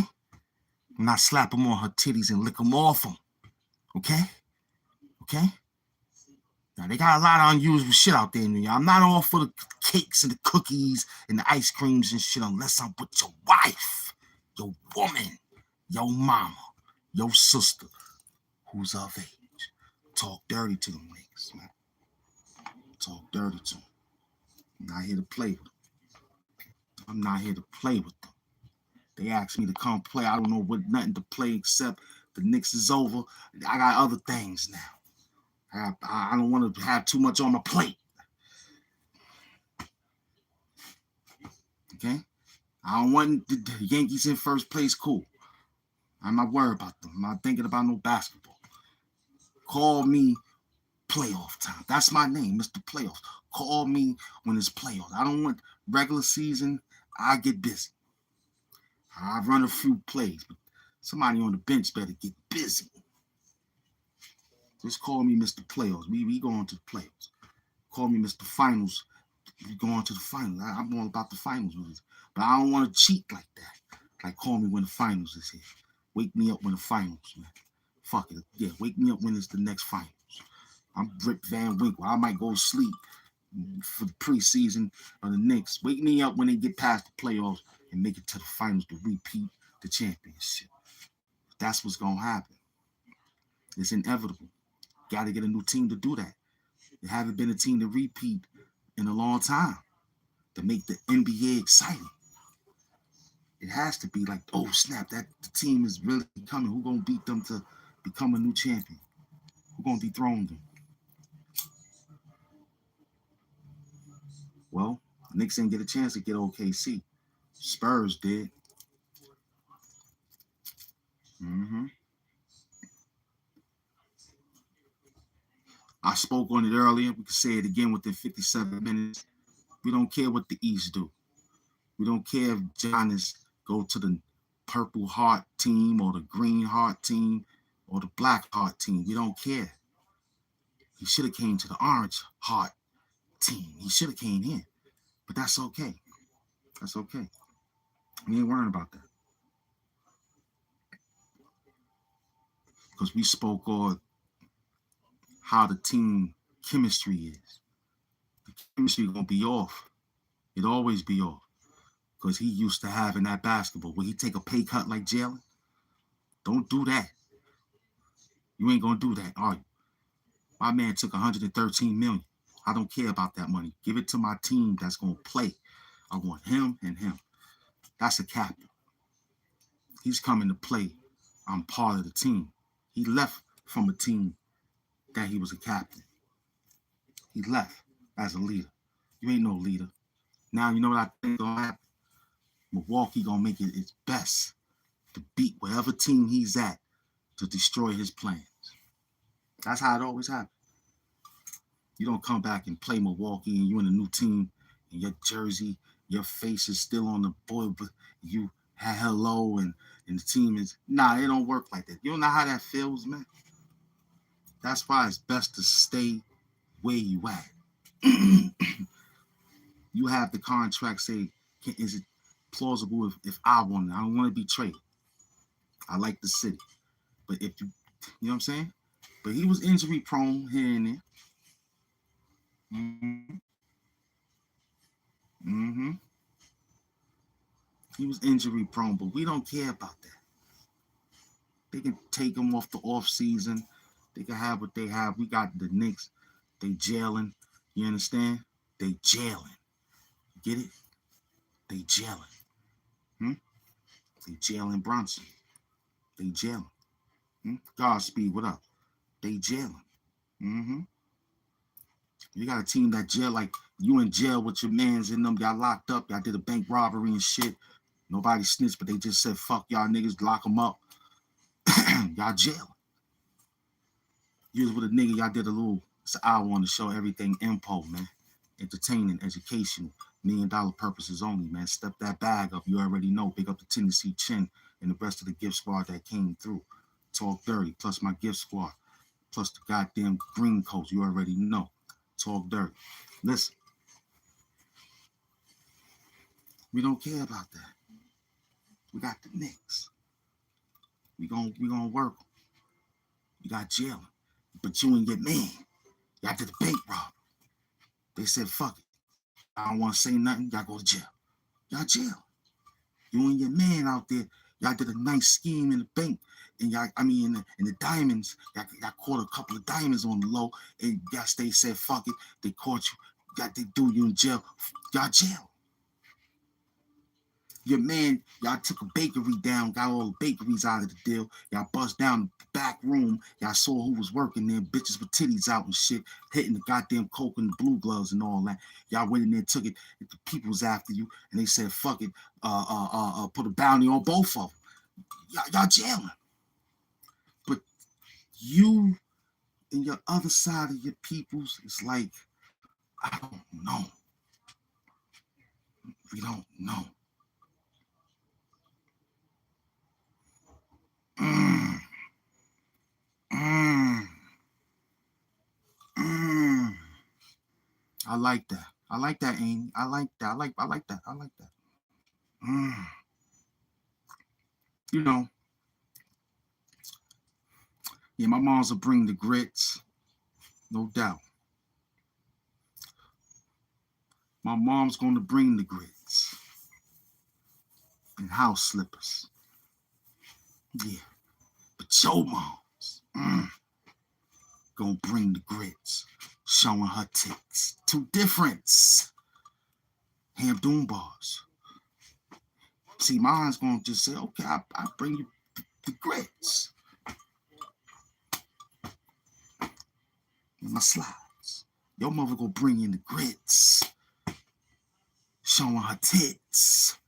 Speaker 1: And I slap them on her titties and lick them off them. Okay? Okay? Now, they got a lot of unusual shit out there in New York. I'm not all for the cakes and the cookies and the ice creams and shit unless I'm with your wife, your woman, your mama, your sister, who's of age. Talk dirty to them niggas, man. Talk dirty to them. I'm not here to play with them. I'm not here to play with them. They asked me to come play. I don't know what nothing to play except The Knicks is over. I got other things now. I don't want to have too much on my plate. Okay? I don't want the Yankees in first place. Cool. I'm not worried about them. I'm not thinking about no basketball. Call me playoff time. That's my name, Mr. Playoffs. Call me when it's playoffs. I don't want regular season. I get busy. I run a few plays, but somebody on the bench better get busy. Just call me Mr. Playoffs. We going to the playoffs. Call me Mr. Finals. We going to the finals. I'm all about the finals with this. But I don't want to cheat like that. Like, call me when the finals is here. Wake me up when the finals, man. Fuck it. Yeah, wake me up when it's the next finals. I'm Rip Van Winkle. I might go to sleep for the preseason of the Knicks. Wake me up when they get past the playoffs and make it to the finals to repeat the championship. That's what's going to happen. It's inevitable. Got to get a new team to do that. There haven't been a team to repeat in a long time to make the NBA exciting. It has to be like, oh, snap, that the team is really coming. Who's going to beat them to become a new champion? Who's going to dethrone them? Well, Knicks didn't get a chance to get OKC. Spurs did. I spoke on it earlier. We can say it again within 57 minutes. We don't care what the East do. We don't care if Giannis go to the Purple Heart team or the Green Heart team or the Black Heart team. We don't care. He should have came to the Orange Heart team. He should have came here. But that's okay. That's okay. We ain't worrying about that. Because we spoke on how the team chemistry is. The chemistry gonna be off. It always be off. Because he used to having that basketball. Will he take a pay cut like Jalen? Don't do that. You ain't gonna do that, are you? My man took $113 million. I don't care about that money. Give it to my team that's gonna play. I want him and him. That's a captain. He's coming to play. I'm part of the team. He left from a team that he was a captain. He left as a leader. You ain't no leader. Now you know what I think gonna happen? Milwaukee gonna make it its best to beat whatever team he's at to destroy his plans. That's how it always happens. You don't come back and play Milwaukee and you in a new team and your jersey, your face is still on the board, but you hello and the team is, nah, it don't work like that. You don't know how that feels, man. That's why it's best to stay where you at. You have the contract say, is it plausible if I want it? I don't want to be traded. I like the city. But if you know what I'm saying? But he was injury prone here and there. He was injury prone, but we don't care about that. They can take him off the off season. They can have what they have. We got the Knicks. They jailing. You understand? They jailing. Get it? They jailing. They jailing Brunson. They jailing. Godspeed, what up? They jailing. You got a team that jail, like you in jail with your mans in them. Y'all locked up. Y'all did a bank robbery and shit. Nobody snitched, but they just said, fuck y'all niggas, lock them up. Y'all jailing. You was with a nigga, y'all did a little, it's an hour on the show, everything info, man. Entertaining, educational, $1 million purposes only, man. Step that bag up, you already know. Big up the Tennessee Chin and the rest of the gift squad that came through. Talk dirty, plus my gift squad, plus the goddamn green coats, you already know. Talk dirty. Listen, we don't care about that. We got the Knicks. We gonna work. You got Jalen, but you and your man, y'all did a bank robbery. They said, fuck it. I don't want to say nothing. Y'all go to jail. Y'all jail. You and your man out there, y'all did a nice scheme in the bank. And y'all, in the diamonds, y'all caught a couple of diamonds on the low. And y'all said, fuck it. They caught you. They threw you in jail. Y'all jail. Your man, y'all took a bakery down, got all the bakeries out of the deal. Y'all bust down the back room. Y'all saw who was working there. Bitches with titties out and shit, hitting the goddamn coke and the blue gloves and all that. Y'all went in there, took it. The people was after you, and they said, "Fuck it, put a bounty on both of them." Y'all jailing. But you and your other side of your peoples, it's like, I don't know. We don't know. Mm, mm, mm. I like that. I like that, Amy. I like that. I like that. I like that. Mm. You know, yeah, my mom's will bring the grits, no doubt. My mom's gonna bring the grits and house slippers. Yeah, but your mom's gonna bring the grits, showing her tits. Two difference. Ham doom bars. See, mine's gonna just say, okay, I bring you the grits and my slides. Your mother gonna bring in the grits, showing her tits.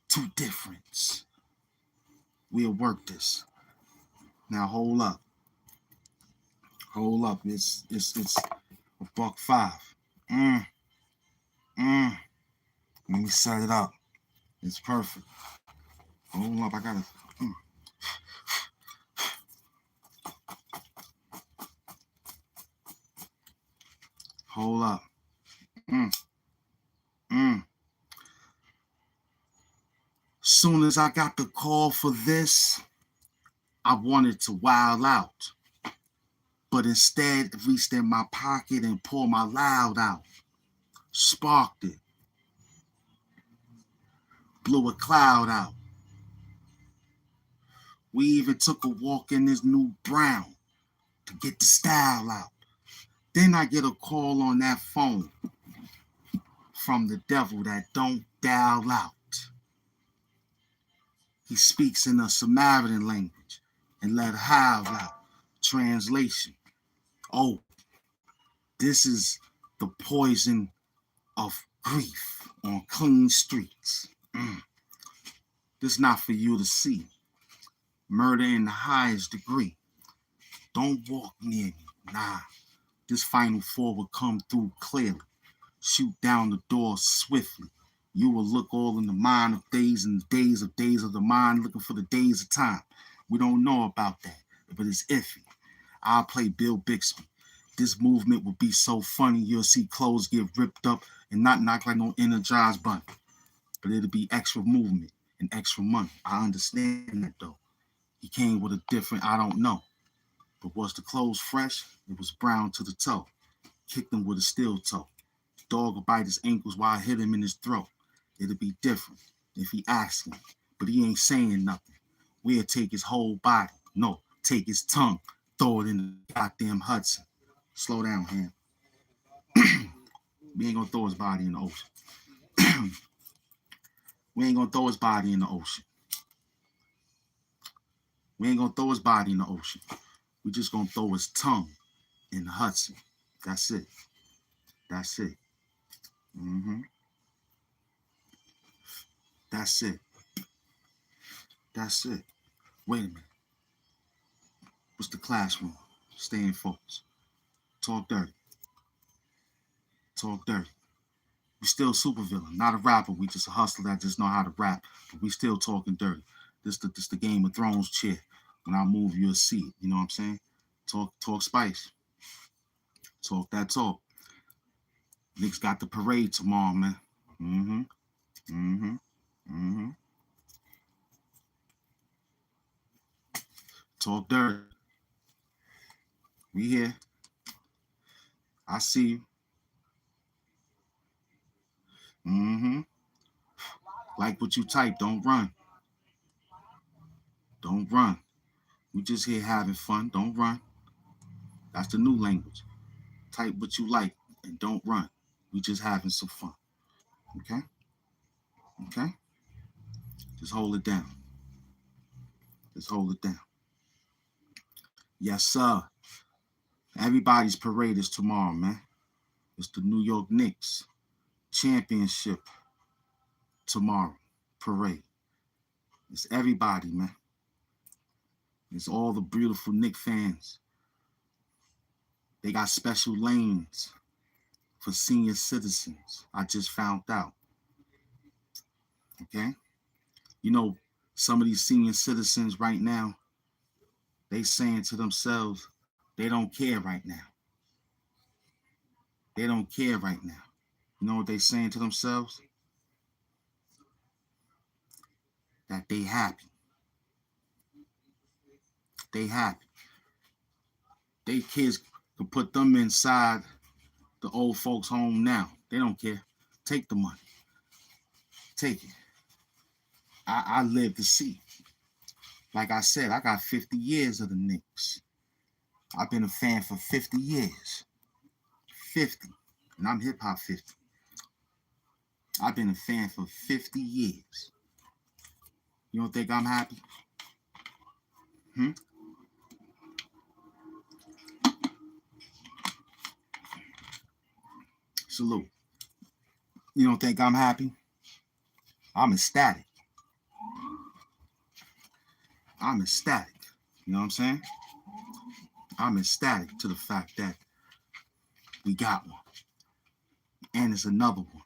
Speaker 1: Two difference. We'll work this. Now hold up. Hold up. It's $1.05. Let me set it up. It's perfect. Hold up. I gotta. Hold up. Soon as I got the call for this, I wanted to wild out. But instead, reached in my pocket and pulled my loud out. Sparked it. Blew a cloud out. We even took a walk in this new brown to get the style out. Then I get a call on that phone from the devil that don't dial out. He speaks in a Samaritan language and let howl out. Translation. Oh, this is the poison of grief on clean streets. This not for you to see. Murder in the highest degree. Don't walk near me. Nah, this final four will come through clearly. Shoot down the door swiftly. You will look all in the mind of days and days of the mind, looking for the days of time. We don't know about that, but it's iffy. I'll play Bill Bixby. This movement will be so funny, you'll see clothes get ripped up and not knock like no energized bunny. But it'll be extra movement and extra money. I understand that though. He came with a different, I don't know. But was the clothes fresh? It was brown to the toe. Kicked him with a steel toe. Dog will bite his ankles while I hit him in his throat. It'll be different if he asks him, but he ain't saying nothing. We'll take his whole body. No, take his tongue, throw it in the goddamn Hudson. Slow down, Ham. We ain't gonna throw his body in the ocean. We ain't gonna throw his body in the ocean. We ain't gonna throw his body in the ocean. We just gonna throw his tongue in the Hudson. That's it. That's it. That's it. That's it. Wait a minute. What's the classroom? Stay in focus. Talk dirty. Talk dirty. We still supervillain, not a rapper. We just a hustler that just know how to rap. But we still talking dirty. This the Game of Thrones chair. When I move, you'll see it. You know what I'm saying? Talk spice. Talk that talk. Niggas got the parade tomorrow, man. Mm-hmm. Mm-hmm. Mm-hmm. Talk dirty. We here. I see you. Mm-hmm. Like what you type. Don't run. Don't run. We just here having fun. Don't run. That's the new language. Type what you like and don't run. We just having some fun. Okay? Okay? Just hold it down. Just hold it down. Yes, sir. Everybody's parade is tomorrow, man. It's the New York Knicks championship tomorrow parade. It's everybody, man. It's all the beautiful Knicks fans. They got special lanes for senior citizens. I just found out. Okay? You know, some of these senior citizens right now, they saying to themselves, they don't care right now. They don't care right now. You know what they saying to themselves? That they happy. They happy. They kids can put them inside the old folks' home now. They don't care. Take the money. Take it. I live to see. Like I said, I got 50 years of the Knicks. I've been a fan for 50 years. 50. And I'm hip hop 50. I've been a fan for 50 years. You don't think I'm happy? Salute. You don't think I'm happy? I'm ecstatic. I'm ecstatic. You know what I'm saying? I'm ecstatic to the fact that we got one. And it's another one.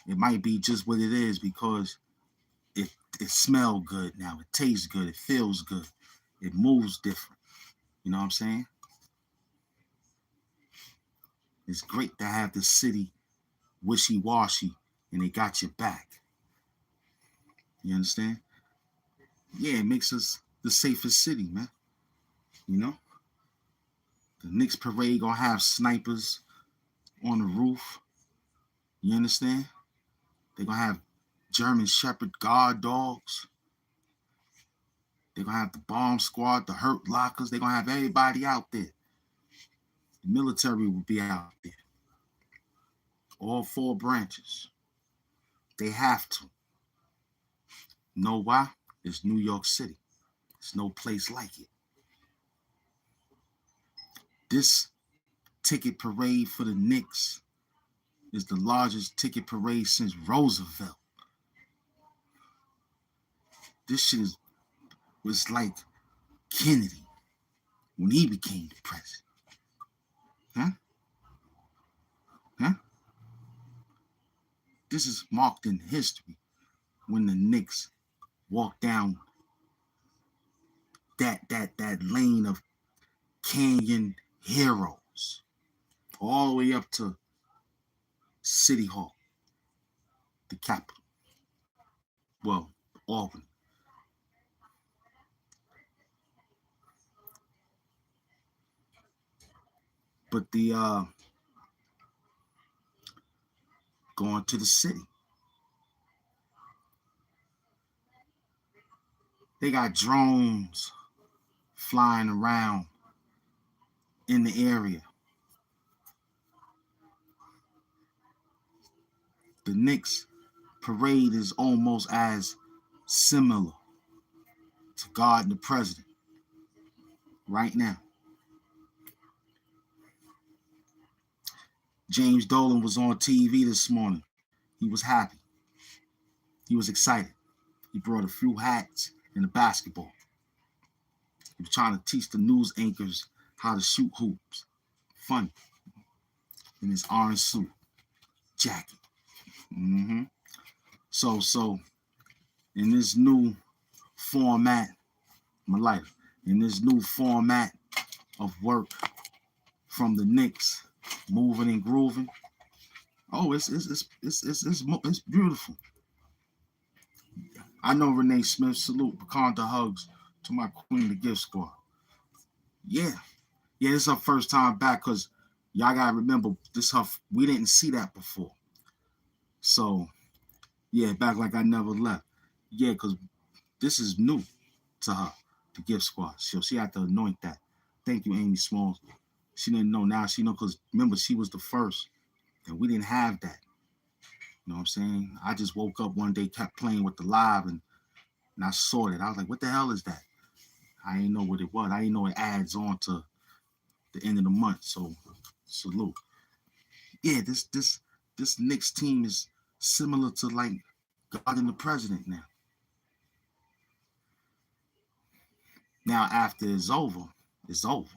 Speaker 1: It might be just what it is because it smells good now. It tastes good. It feels good. It moves different. You know what I'm saying? It's great to have the city wishy-washy and they got your back. You understand? Yeah, it makes us the safest city, man. You know? The Knicks parade gonna have snipers on the roof. You understand? They're gonna have German Shepherd guard dogs. They're gonna have the bomb squad, the hurt lockers. They're gonna have everybody out there. The military will be out there. All four branches. They have to. You know why? It's New York City. There's no place like it. This ticket parade for the Knicks is the largest ticket parade since Roosevelt. This shit was like Kennedy when he became the president. Huh? Huh? This is marked in history when the Knicks walked down that lane of Canyon heroes all the way up to City Hall, the capital. Well, Albany. But the going to the city. They got drones flying around in the area. The Knicks parade is almost as similar to guarding the president right now. James Dolan was on TV this morning. He was happy. He was excited. He brought a few hats and a basketball. He was trying to teach the news anchors how to shoot hoops. Funny. In his orange suit, jacket. So in this new format, my life, in this new format of work from the Knicks, moving and grooving. Oh, it's beautiful. I know Renee Smith. Salute, Wakanda hugs to my queen, the gift squad. Yeah, it's her first time back because y'all gotta remember this. We didn't see that before. So yeah, back like I never left. Yeah, because this is new to her, the gift squad. So she had to anoint that. Thank you, Amy Smalls. She didn't know. Now she know because remember she was the first, and we didn't have that. You know what I'm saying? I just woke up one day, kept playing with the live, and I saw it. I was like, what the hell is that? I didn't know what it was. I didn't know it adds on to the end of the month. So salute. Yeah, this Knicks team is similar to like God and the President now. Now after it's over, it's over.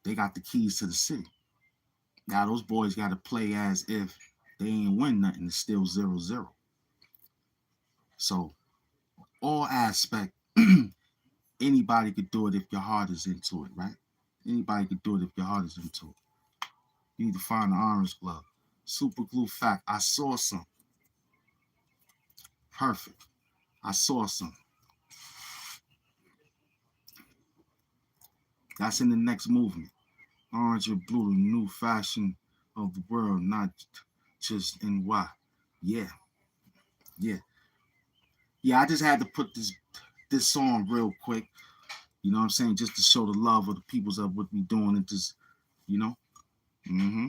Speaker 1: They got the keys to the city. Now those boys got to play as if they ain't win nothing. It's still 0-0. So all aspect, anybody could do it if your heart is into it, right? Anybody could do it if your heart is into it. You need to find the orange glove. Super glue fact. I saw some. Perfect. I saw some. That's in the next movement. Orange or blue, the new fashion of the world, not just in why. Yeah, yeah. Yeah, I just had to put this song real quick. You know what I'm saying? Just to show the love of the peoples of what we doing and just, you know. Mm-hmm.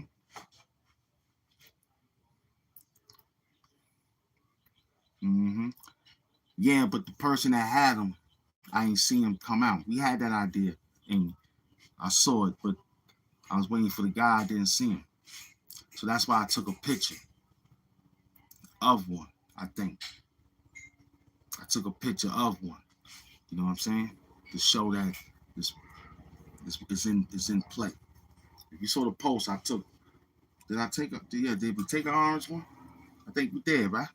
Speaker 1: Mm-hmm. Yeah, but the person that had him, I ain't seen him come out. We had that idea and I saw it, but I was waiting for the guy. I didn't see him. So that's why I took a picture of one, I think. I took a picture of one. You know what I'm saying? To show that this is in play. If you saw the post I took, did I take a yeah, did we take an orange one? I think we did, right?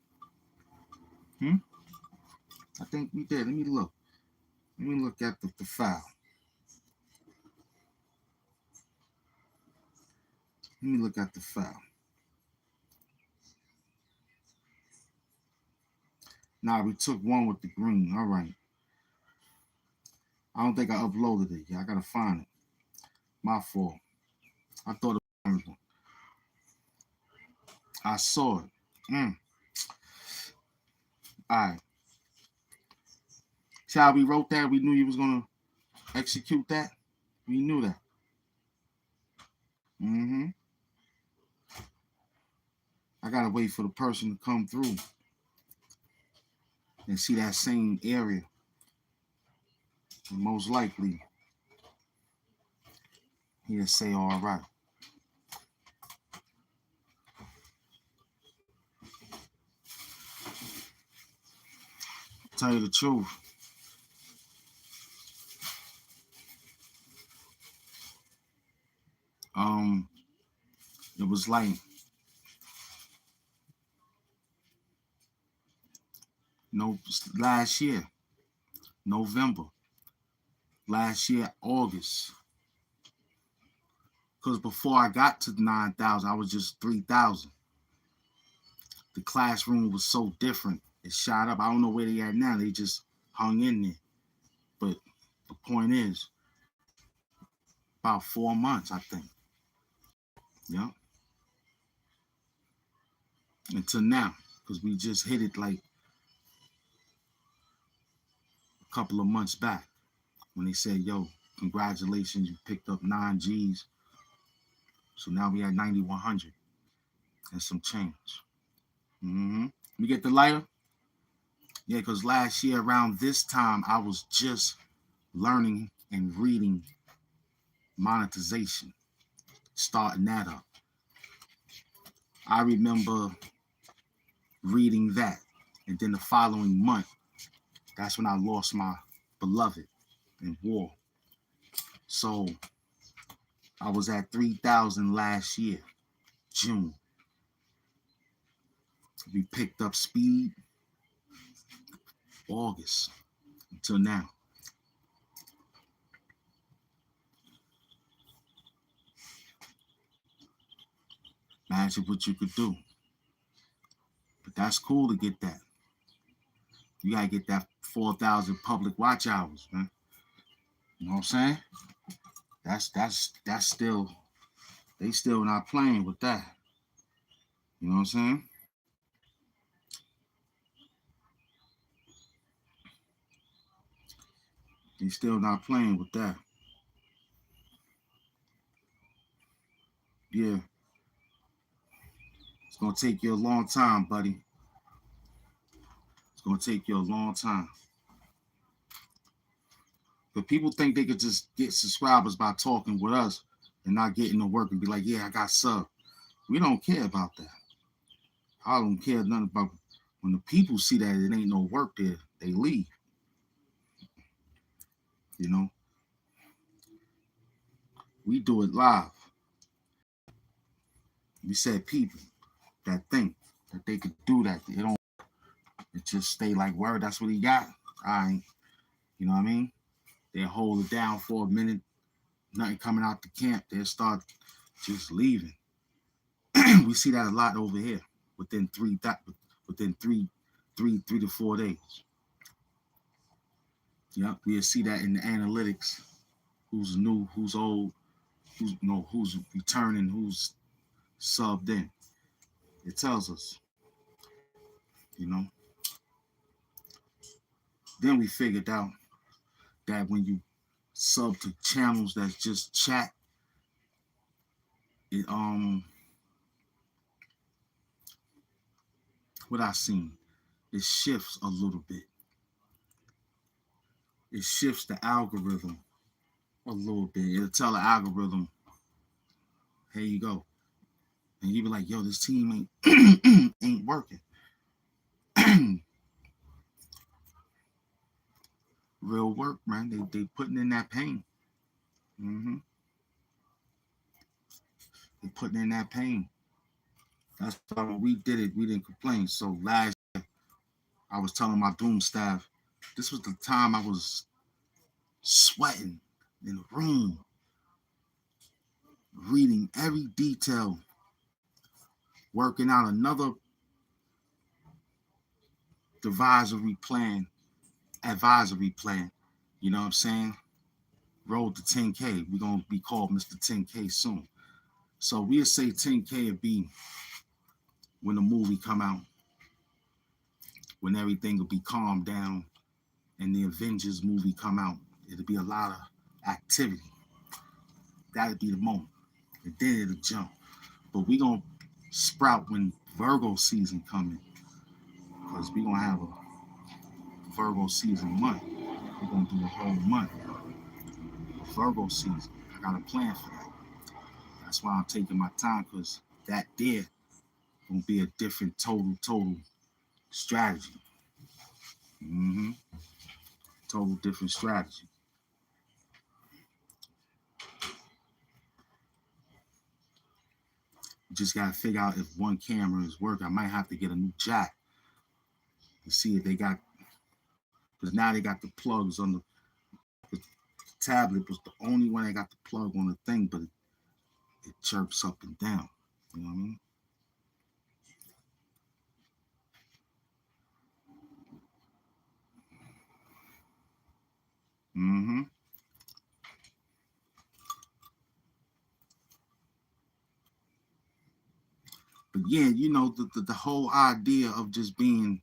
Speaker 1: Hmm? I think we did. Let me look. Let me look at the file. Let me look at the file. Nah, we took one with the green. All right. I don't think I uploaded it yet. I gotta find it. My fault. I thought it was orange one. I saw it. All right. See how we wrote that? We knew you was gonna execute that. We knew that. Mm-hmm. I gotta wait for the person to come through and see that same area. And most likely, he'll say, all right. Tell you the truth. Um, it was like no last year, November. Last year, August. Because before I got to 9,000, I was just 3,000. The classroom was so different. It shot up. I don't know where they at now. They just hung in there. But the point is, about 4 months, I think. Yeah. Until now. Because we just hit it like a couple of months back when they said, yo, congratulations, you picked up 9 G's. So now we at 9,100 and some change. Mm-hmm. We get the lighter? Yeah, because last year around this time, I was just learning and reading monetization, starting that up. I remember reading that. And then the following month, that's when I lost my beloved in war. So I was at 3,000 last year, June. We picked up speed August until now. Imagine what you could do. But that's cool to get that. You gotta get that 4,000 public watch hours, man. You know what I'm saying? That's still they still not playing with that. You know what I'm saying? They still not playing with that. Yeah. It's gonna take you a long time, buddy. It's gonna take you a long time. But people think they could just get subscribers by talking with us and not getting the work and be like, yeah, I got sub. We don't care about that. I don't care nothing about when the people see that it ain't no work there, they leave. You know, we do it live. We said people that think that they could do that. They don't. It just stay like word. That's what he got. I ain't. You know what I mean? They hold it down for a minute. Nothing coming out the camp. They'll start just leaving. We see that a lot over here within three to 4 days. Yep, we'll see that in the analytics. Who's new? Who's old? Who's returning? Who's subbed in? It tells us. You know. Then we figured out that when you sub to channels that's just chat, it what I seen, it shifts a little bit. It shifts the algorithm a little bit. It'll tell the algorithm, here you go. And you be like, yo, this team ain't working. Real work, man. They putting in that pain. Mm-hmm. They putting in that pain. That's why when we did it, we didn't complain. So last year, I was telling my Doom staff, this was the time I was sweating in the room, reading every detail, working out another advisory plan. You know what I'm saying? Road to 10K. We're going to be called Mr. 10K soon. So we'll say 10K will be when the movie come out, when everything will be calmed down and the Avengers movie come out. It'll be a lot of activity. That'll be the moment. And then it'll jump. But we're going to sprout when Virgo season coming. Because we're going to have a Virgo season month. We're going to do a whole month. Virgo season. I got a plan for that. That's why I'm taking my time, because that there gonna be a different total strategy. Mm-hmm. Total different strategy. You just gotta figure out if one camera is working. I might have to get a new jack to see if they got, because now they got the plugs on the tablet was the only one that got the plug on the thing, but it chirps up and down. You know what I mean? Mm-hmm. But yeah, you know, the whole idea of just being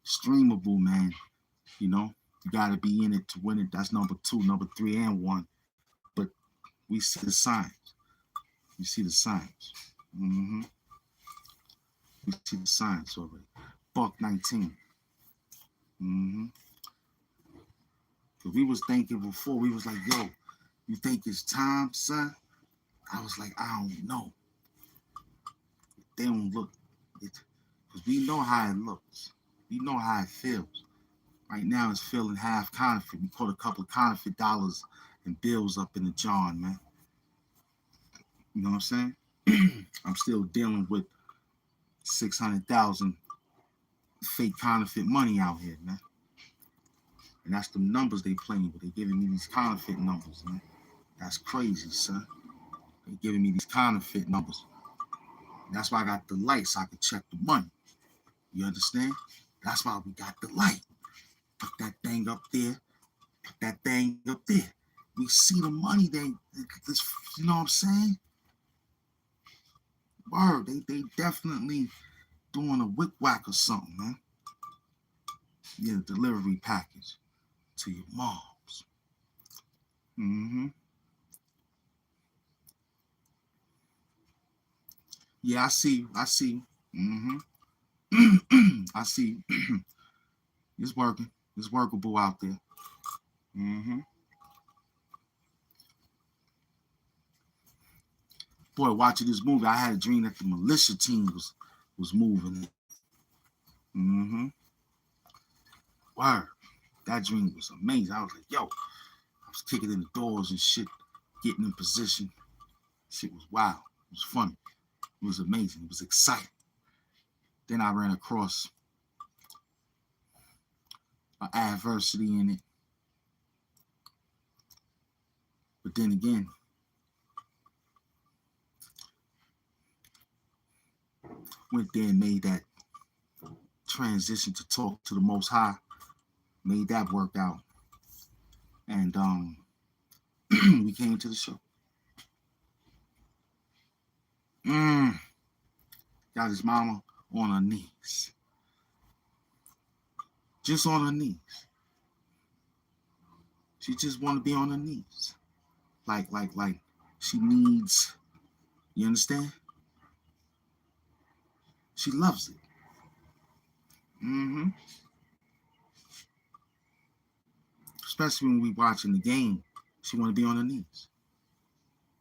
Speaker 1: streamable, man. You know, you got to be in it to win it. That's number 2, number 3, and 1. But we see the signs. We see the signs. Mm-hmm. We see the signs already. Buck 19. Mm-hmm. Because we was thinking before, we was like, yo, you think it's time, son? I was like, I don't know. They don't look it, because we know how it looks. We know how it feels. Right now, it's feeling half counterfeit. We put a couple of counterfeit dollars and bills up in the John, man. You know what I'm saying? I'm still dealing with 600,000 fake counterfeit money out here, man. And that's the numbers they playing with. They giving me these counterfeit numbers, man. That's crazy, son. They giving me these counterfeit numbers. And that's why I got the light so I can check the money. You understand? That's why we got the light. Put that thing up there. Put that thing up there. We see the money. You know what I'm saying? Word, they definitely doing a wick whack or something, man. Yeah, delivery package to your moms. Mm-hmm. Yeah, I see. I see. It's working. It's workable out there. Boy, watching this movie, I had a dream that the militia team was moving. Word. That dream was amazing. I was like, yo, I was kicking in the doors and shit, getting in position. Shit was wild. It was funny. It was amazing. It was exciting. Then I ran across an adversity in it. But then again, went there and made that transition to talk to the Most High. Made that work out. And we came to the show. Got his mama on her knees. Just on her knees. She just want to be on her knees. Like she needs, you understand? She loves it. Especially when we watching the game, she want to be on her knees.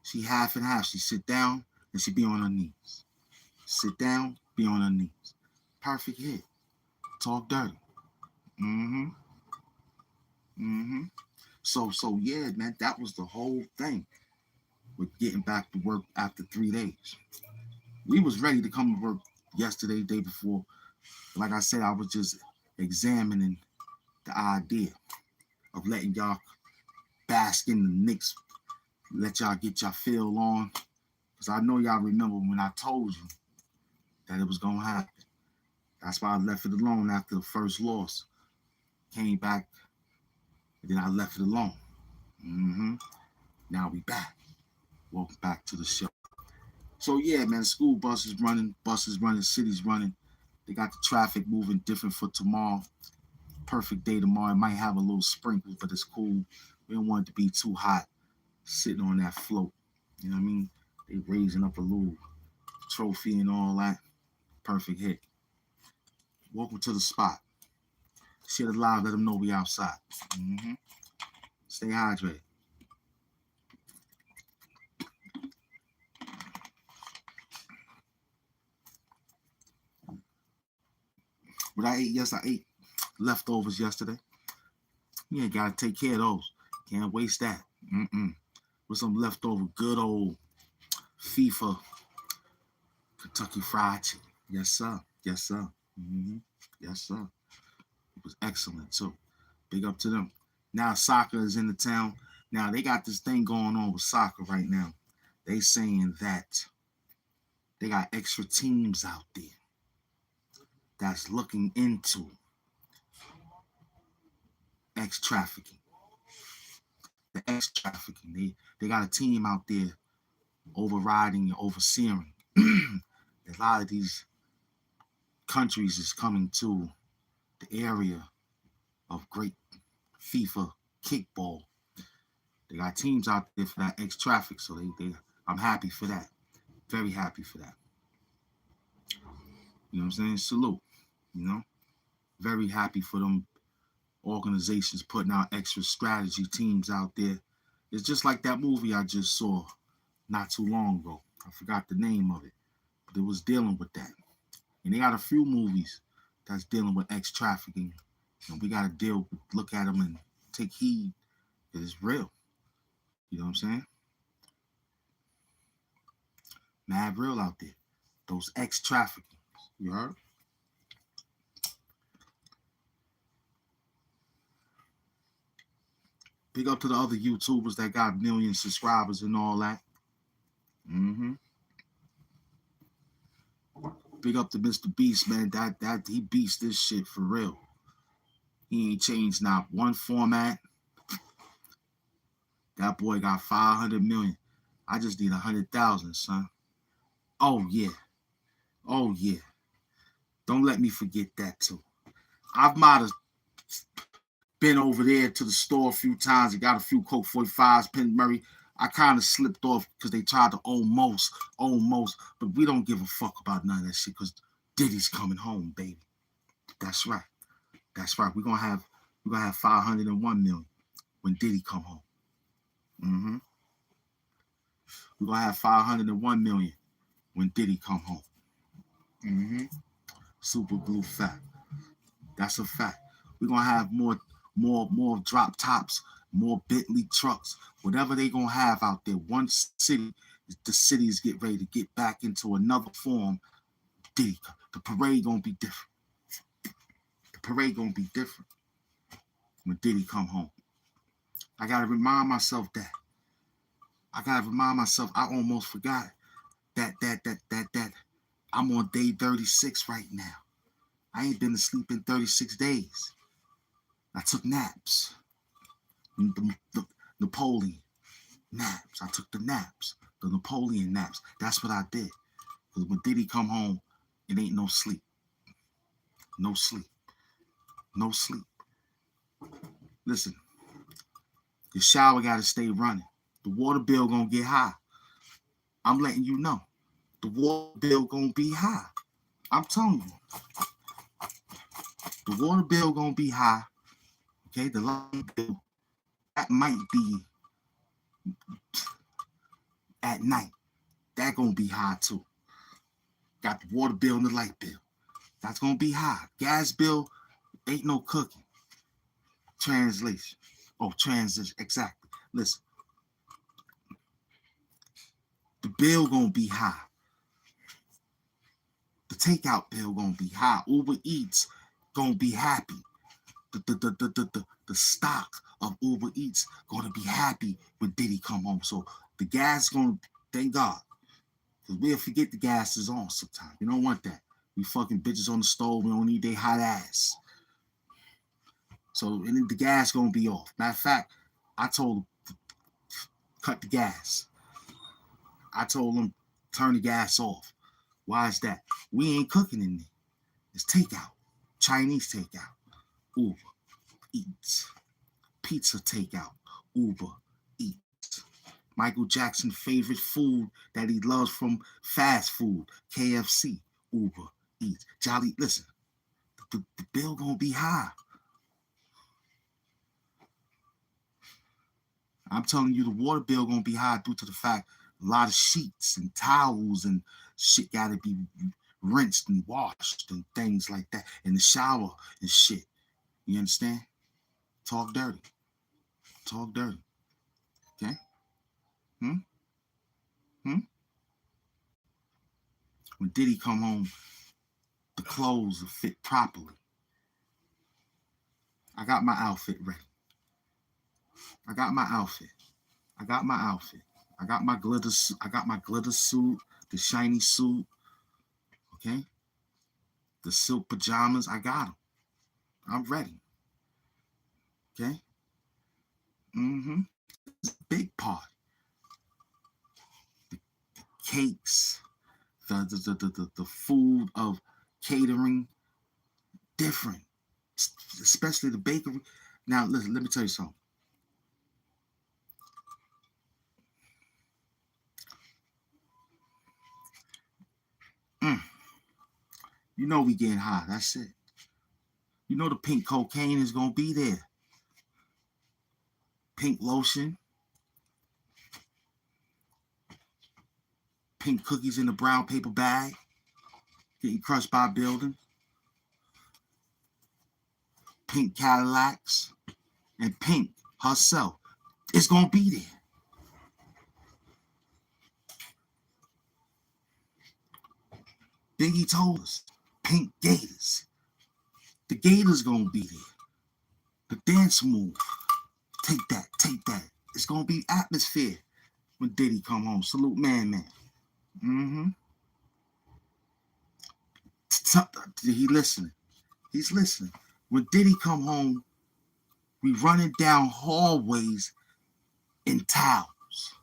Speaker 1: She half and half. She sit down and she be on her knees. Sit down, be on her knees. Perfect hit. Talk dirty. So yeah, man, that was the whole thing with getting back to work after 3 days. We was ready to come to work yesterday, day before. Like I said, I was just examining the idea of letting y'all bask in the Knicks, let y'all get y'all feel on. Because I know y'all remember when I told you that it was going to happen. That's why I left it alone after the first loss. Came back, and then I left it alone. Now we back. Welcome back to the show. So yeah, man, school buses running, cities running. They got the traffic moving different for tomorrow. Perfect day tomorrow. It might have a little sprinkles, but it's cool. We don't want it to be too hot sitting on that float. You know what I mean? They raising up a little trophy and all that. Perfect hit. Welcome to the spot. Shit it live, let them know we outside. Stay hydrated. What I ate, yes, I ate leftovers yesterday. You ain't gotta take care of those. Can't waste that. With some leftover good old FIFA Kentucky Fried Chicken. Yes, sir. Yes, sir. Yes, sir. It was excellent, too. Big up to them. Now soccer is in the town. Now they got this thing going on with soccer right now. They saying that they got extra teams out there that's looking into ex-trafficking. The ex-trafficking. They got a team out there overriding and overseeing. A lot of these countries is coming to the area of great FIFA kickball. They got teams out there for that ex-traffic, so I'm happy for that. Very happy for that. You know what I'm saying? Salute. You know? Very happy for them organizations putting out extra strategy teams out there. It's just like that movie I just saw not too long ago. I forgot the name of it, but it was dealing with that. And they got a few movies that's dealing with ex-trafficking. And we got to look at them and take heed that it's real. You know what I'm saying? Mad real out there. Those ex-trafficking. You heard? Big up to the other YouTubers that got million subscribers and all that. Big up to Mr. Beast, man. That he beats this shit for real. He ain't changed not one format. That boy got 500 million. I just need 100,000, son. Oh yeah. Oh yeah. Don't let me forget that too. I might have been over there to the store a few times and got a few Coke 45s, Penn Murray. I kind of slipped off because they tried to almost, but we don't give a fuck about none of that shit because Diddy's coming home, baby. That's right. That's right. We're gonna have 501 million when Diddy come home. Mm-hmm. We're gonna have 501 million when Diddy come home. Mm-hmm. Super glue fact. That's a fact. We're gonna have more drop tops, more Bentley trucks, whatever they gonna have out there. One city, the cities get ready to get back into another form. Diddy, the parade gonna be different. The parade gonna be different when Diddy come home. I gotta remind myself that. I almost forgot that I'm on day 36 right now. I ain't been asleep in 36 days. I took naps. The Napoleon naps. I took the naps. The Napoleon naps. That's what I did. Because when Diddy come home, it ain't no sleep. No sleep. No sleep. Listen, your shower got to stay running. The water bill gonna get high. I'm letting you know. The water bill gonna be high. I'm telling you. The water bill gonna be high. Okay, the light bill, that might be at night. That gonna be high too. Got the water bill and the light bill. That's gonna be high. Gas bill, ain't no cooking. Translation. Oh, transition. Exactly. Listen. The bill gonna be high. The takeout bill gonna be high. Uber Eats gonna be happy. The stock of Uber Eats gonna be happy when Diddy come home. So the gas gonna, thank God. Because we'll forget the gas is on sometimes. We don't want that. We fucking bitches on the stove. We don't need they hot ass. So and the gas gonna be off. Matter of fact, I told them, cut the gas. I told them, turn the gas off. Why is that? We ain't cooking in there. It's takeout. Chinese takeout. Uber Eats. Pizza takeout. Uber Eats. Michael Jackson's favorite food that he loves from fast food. KFC. Uber Eats. Jolly, listen. The bill gonna be high. I'm telling you, the water bill gonna be high due to the fact a lot of sheets and towels and shit gotta be rinsed and washed and things like that. In the shower and shit. You understand? Talk dirty. Talk dirty. Okay? When Diddy come home, the clothes will fit properly. I got my outfit ready. I got my outfit. I got my glitter suit, the shiny suit. Okay? The silk pajamas, I got them. I'm ready. Okay? Mm-hmm. It's a big part. The cakes, the food of catering, different. Especially the bakery. Now, listen, let me tell you something. You know we getting high. That's it. You know the pink cocaine is going to be there. Pink lotion. Pink cookies in a brown paper bag. Getting crushed by buildings. Pink Cadillacs. And Pink herself. It's going to be there. Biggie told us. Pink Gators. The Gators going to be there. The dance move. Take that. It's going to be atmosphere when Diddy come home. Salute Man. Mm-hmm. He listening. He's listening. When Diddy come home, we running down hallways in towels.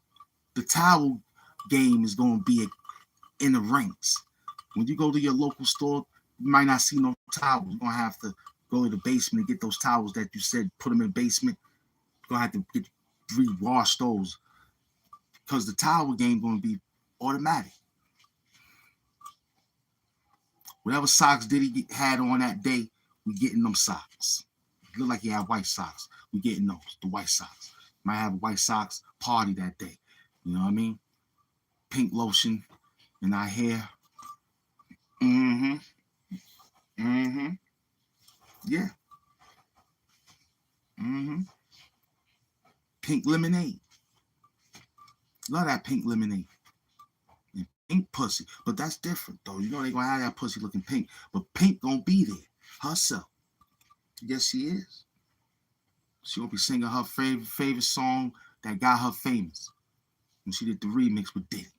Speaker 1: The towel game is going to be in the ranks. When you go to your local store, you might not see no towels. You're going to have to go to the basement and get those towels that you said put them in the basement. You're going to have to rewash those because the towel game going to be automatic. Whatever socks Diddy had on that day, we getting them socks. It look like he had white socks. We getting those, the white socks. Might have a white socks party that day. You know what I mean? Pink lotion in our hair. Mm-hmm. Mm-hmm. Yeah. Mm-hmm. Pink lemonade. Love that pink lemonade. And pink pussy. But that's different, though. You know they gonna have that pussy looking pink. But Pink gonna be there. Herself. Yes, she is. She gonna be singing her favorite song that got her famous. And she did the remix with Diddy.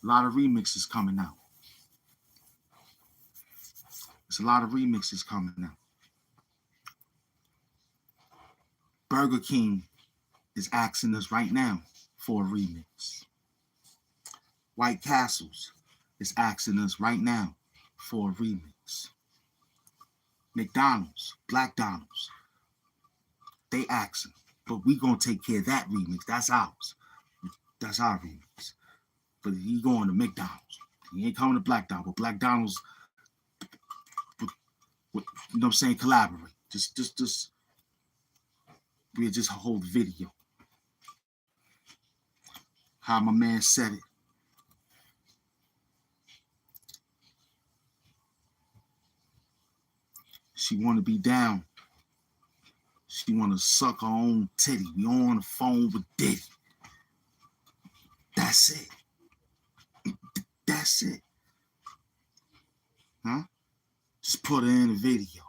Speaker 1: A lot of remixes coming out. There's a lot of remixes coming out. Burger King is asking us right now for a remix. White Castles is asking us right now for a remix. McDonald's, Black Donald's, they asking, but we gonna take care of that remix. That's ours. That's our remix. But he going to McDonald's. He ain't coming to Black Donald's. But Black Donald's, you know what I'm saying, collaborate. Just we'll just hold the video. How my man said it. She want to be down. She want to suck her own titty. We on the phone with Diddy. That's it. That's it. Huh? Just put her in the video.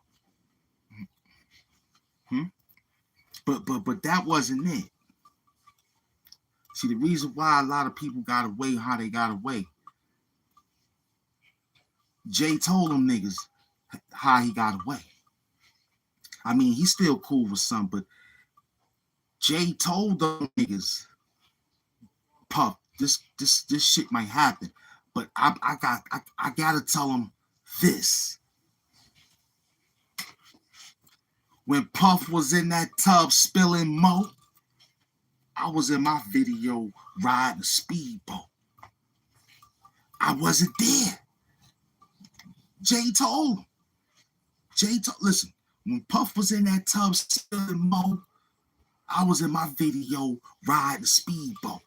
Speaker 1: But that wasn't it. See, the reason why a lot of people got away how they got away, Jay told them niggas how he got away. I mean, he's still cool with some, but Jay told them niggas, Puff, this shit might happen, but I gotta tell him this. When Puff was in that tub spilling mo, I was in my video riding a speedboat. I wasn't there. Jay told him. Listen, when Puff was in that tub spilling mo, I was in my video riding a speedboat.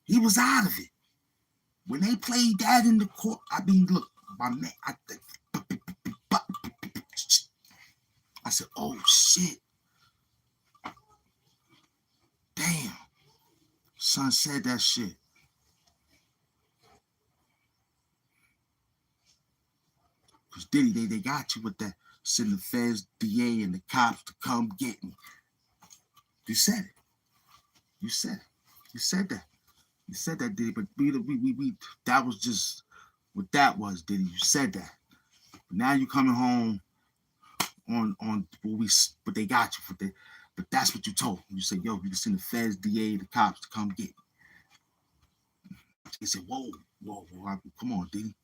Speaker 1: He was out of it. When they played that in the court, I mean, look, my man, I said, oh shit. Damn. Son said that shit. Because Diddy, they got you with that. Send the feds, DA, and the cops to come get me. You said it. You said it. You said that. You said that, Diddy. But we that was just what that was, Diddy. You said that. But now you coming home on what they got you for that. But that's what you told them. You said, yo, you can send the feds, DA, the cops to come get me. He said, whoa, come on, Diddy.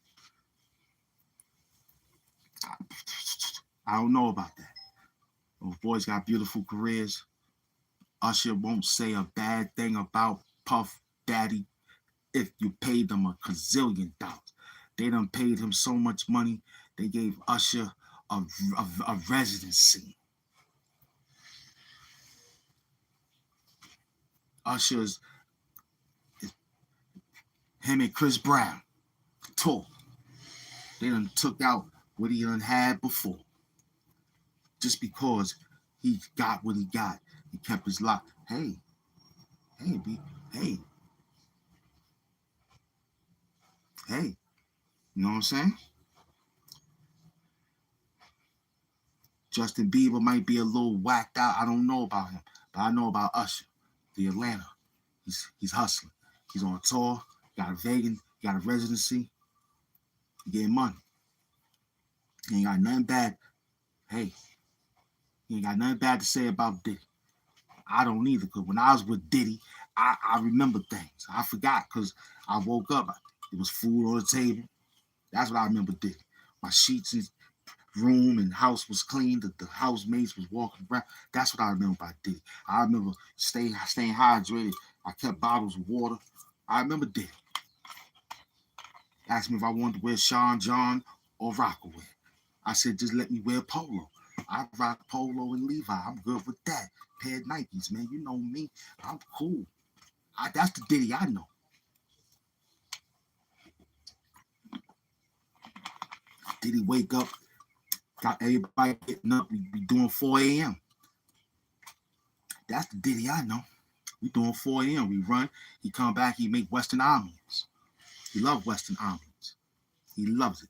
Speaker 1: I don't know about that. Those boys got beautiful careers. Usher won't say a bad thing about Puff Daddy if you paid them $1 gazillion. They done paid him so much money, they gave Usher a residency. Usher's, him and Chris Brown tour. They done took out what he done had before. Just because he got what he got. He kept his lock. Hey, you know what I'm saying? Justin Bieber might be a little whacked out. I don't know about him, but I know about Usher, the Atlanta. He's hustling. He's on a tour. Got a vegan. Got a residency. Getting money. He ain't got nothing bad. Hey, he ain't got nothing bad to say about Diddy. I don't either, because when I was with Diddy, I remember things. I forgot because I woke up. There was food on the table. That's what I remember Diddy. My sheets and room and house was clean. The housemates was walking around. That's what I remember about Diddy. I remember staying hydrated. I kept bottles of water. I remember Diddy. Asked me if I wanted to wear Sean John or Rockaway. I said, just let me wear polo. I rock polo and Levi. I'm good with that. Pair of Nikes, man. You know me. I'm cool. That's the Diddy I know. Diddy wake up, got everybody getting up. We be doing 4 a.m. That's the Diddy I know. We doing 4 a.m. We run. He come back. He make Western omelets. He love Western omelets. He loves it.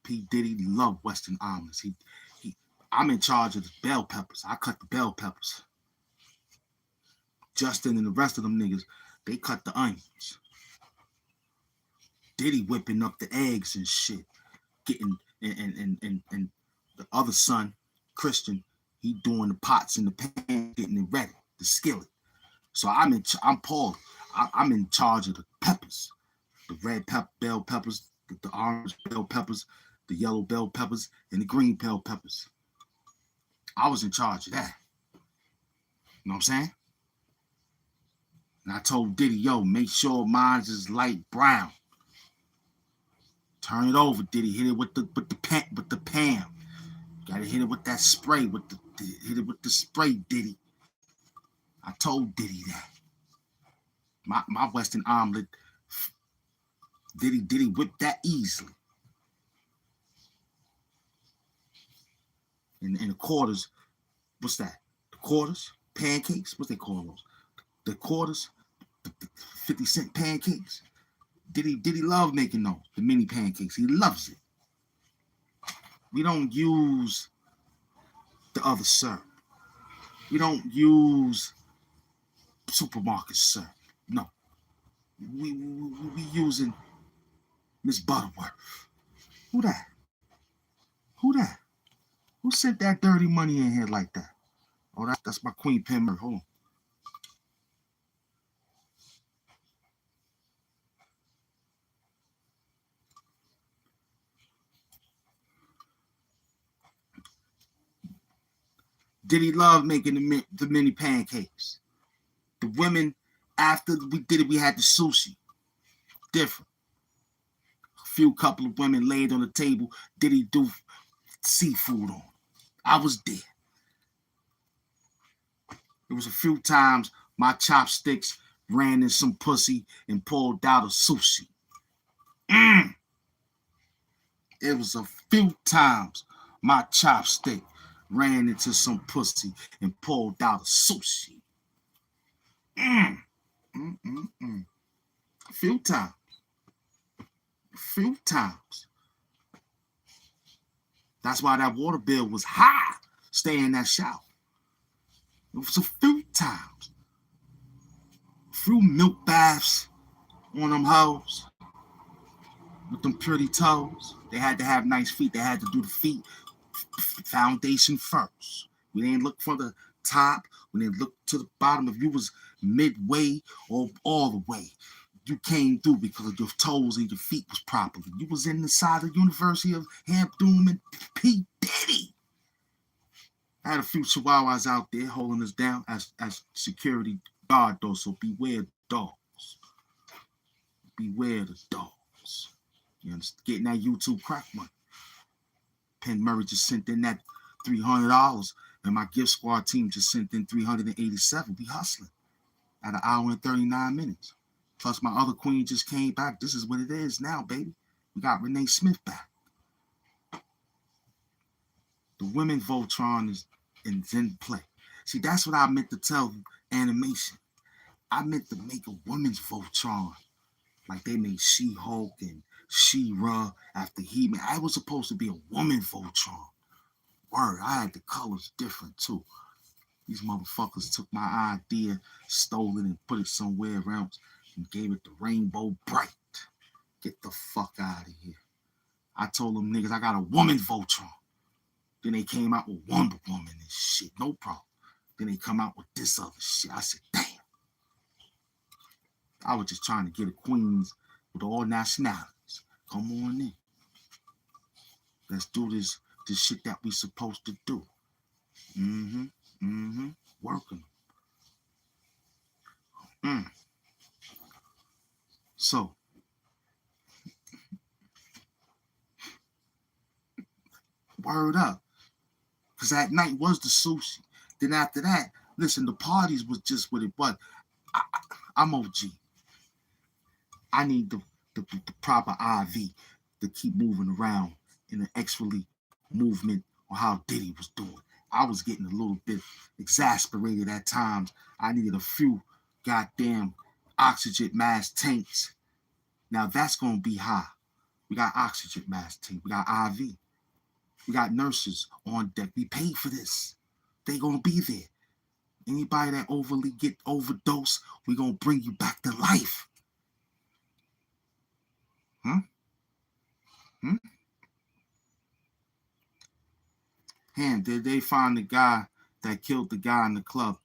Speaker 1: P. Diddy love Western omelets. I'm in charge of the bell peppers. I cut the bell peppers. Justin and the rest of them niggas, they cut the onions. Diddy whipping up the eggs and shit. Getting and the other son, Christian, he doing the pots in the pan, getting it ready, the skillet. So I'm Paul. I'm in charge of the peppers, the red bell peppers, the orange bell peppers, the yellow bell peppers, and the green bell peppers. I was in charge of that. You know what I'm saying? And I told Diddy, yo, make sure mine's is light brown. Turn it over, Diddy. Hit it with the pan. Gotta hit it with that spray, hit it with the spray, Diddy. I told Diddy that. My Western omelet, Diddy whipped that easily. And the quarters, what's that? The quarters? Pancakes? What they call those? The quarters? The 50-cent pancakes? Diddy love making those, the mini pancakes. He loves it. We don't use the other syrup. We don't use supermarket syrup. No. We using Miss Butterworth. Who that? Who sent that dirty money in here like that? Oh, that's my Queen Pen. Hold on. Did he love making the mini pancakes? The women, after we did it, we had the sushi. Different. A few couple of women laid on the table. Did he do seafood on? I was there. There was a few times my chopsticks ran in some pussy and pulled out a sushi. It was a few times my chopstick ran into some pussy and pulled out a sushi. A few times. That's why that water bill was high. Stay in that shower. It was a few times. A few milk baths on them hoes with them pretty toes. They had to have nice feet. They had to do the feet foundation first. We didn't look for the top. We didn't look to the bottom. If you was midway or all the way, you came through because your toes and your feet was properly. You was in the side of the University of HAMP and P. Diddy. I had a few chihuahuas out there holding us down as security guard, though, so beware dogs. Beware the dogs. You understand? Getting that YouTube crack money. Penn Murray just sent in that $300, and my gift squad team just sent in $387. We hustling at an hour and 39 minutes. Plus, my other queen just came back. This is what it is now, baby. We got Renee Smith back. The women Voltron is in play. See, that's what I meant to tell you, animation. I meant to make a women's Voltron. Like they made She-Hulk and She-Ra after He-Man. I was supposed to be a woman Voltron. Word, I had the colors different too. These motherfuckers took my idea, stole it, and put it somewhere else and gave it the rainbow bright. Get the fuck out of here. I told them niggas I got a woman Voltron. Then they came out with Wonder Woman and shit. No problem. Then they come out with this other shit. I said, damn. I was just trying to get a queens with all nationalities. Come on in. Let's do this shit that we supposed to do. Working. So, Word up. Because that night was the sushi. Then after that, listen, the parties was just what it was. I'm OG. I need the proper IV to keep moving around in an X-ray movement on how Diddy was doing. I was getting a little bit exasperated at times. I needed a few goddamn oxygen mask tanks. Now that's going to be high. We got oxygen mask tank. We got IV. We got nurses on deck. We paid for this. They going to be there. Anybody that overly get overdose, we going to bring you back to life. Did they find the guy that killed the guy in the club?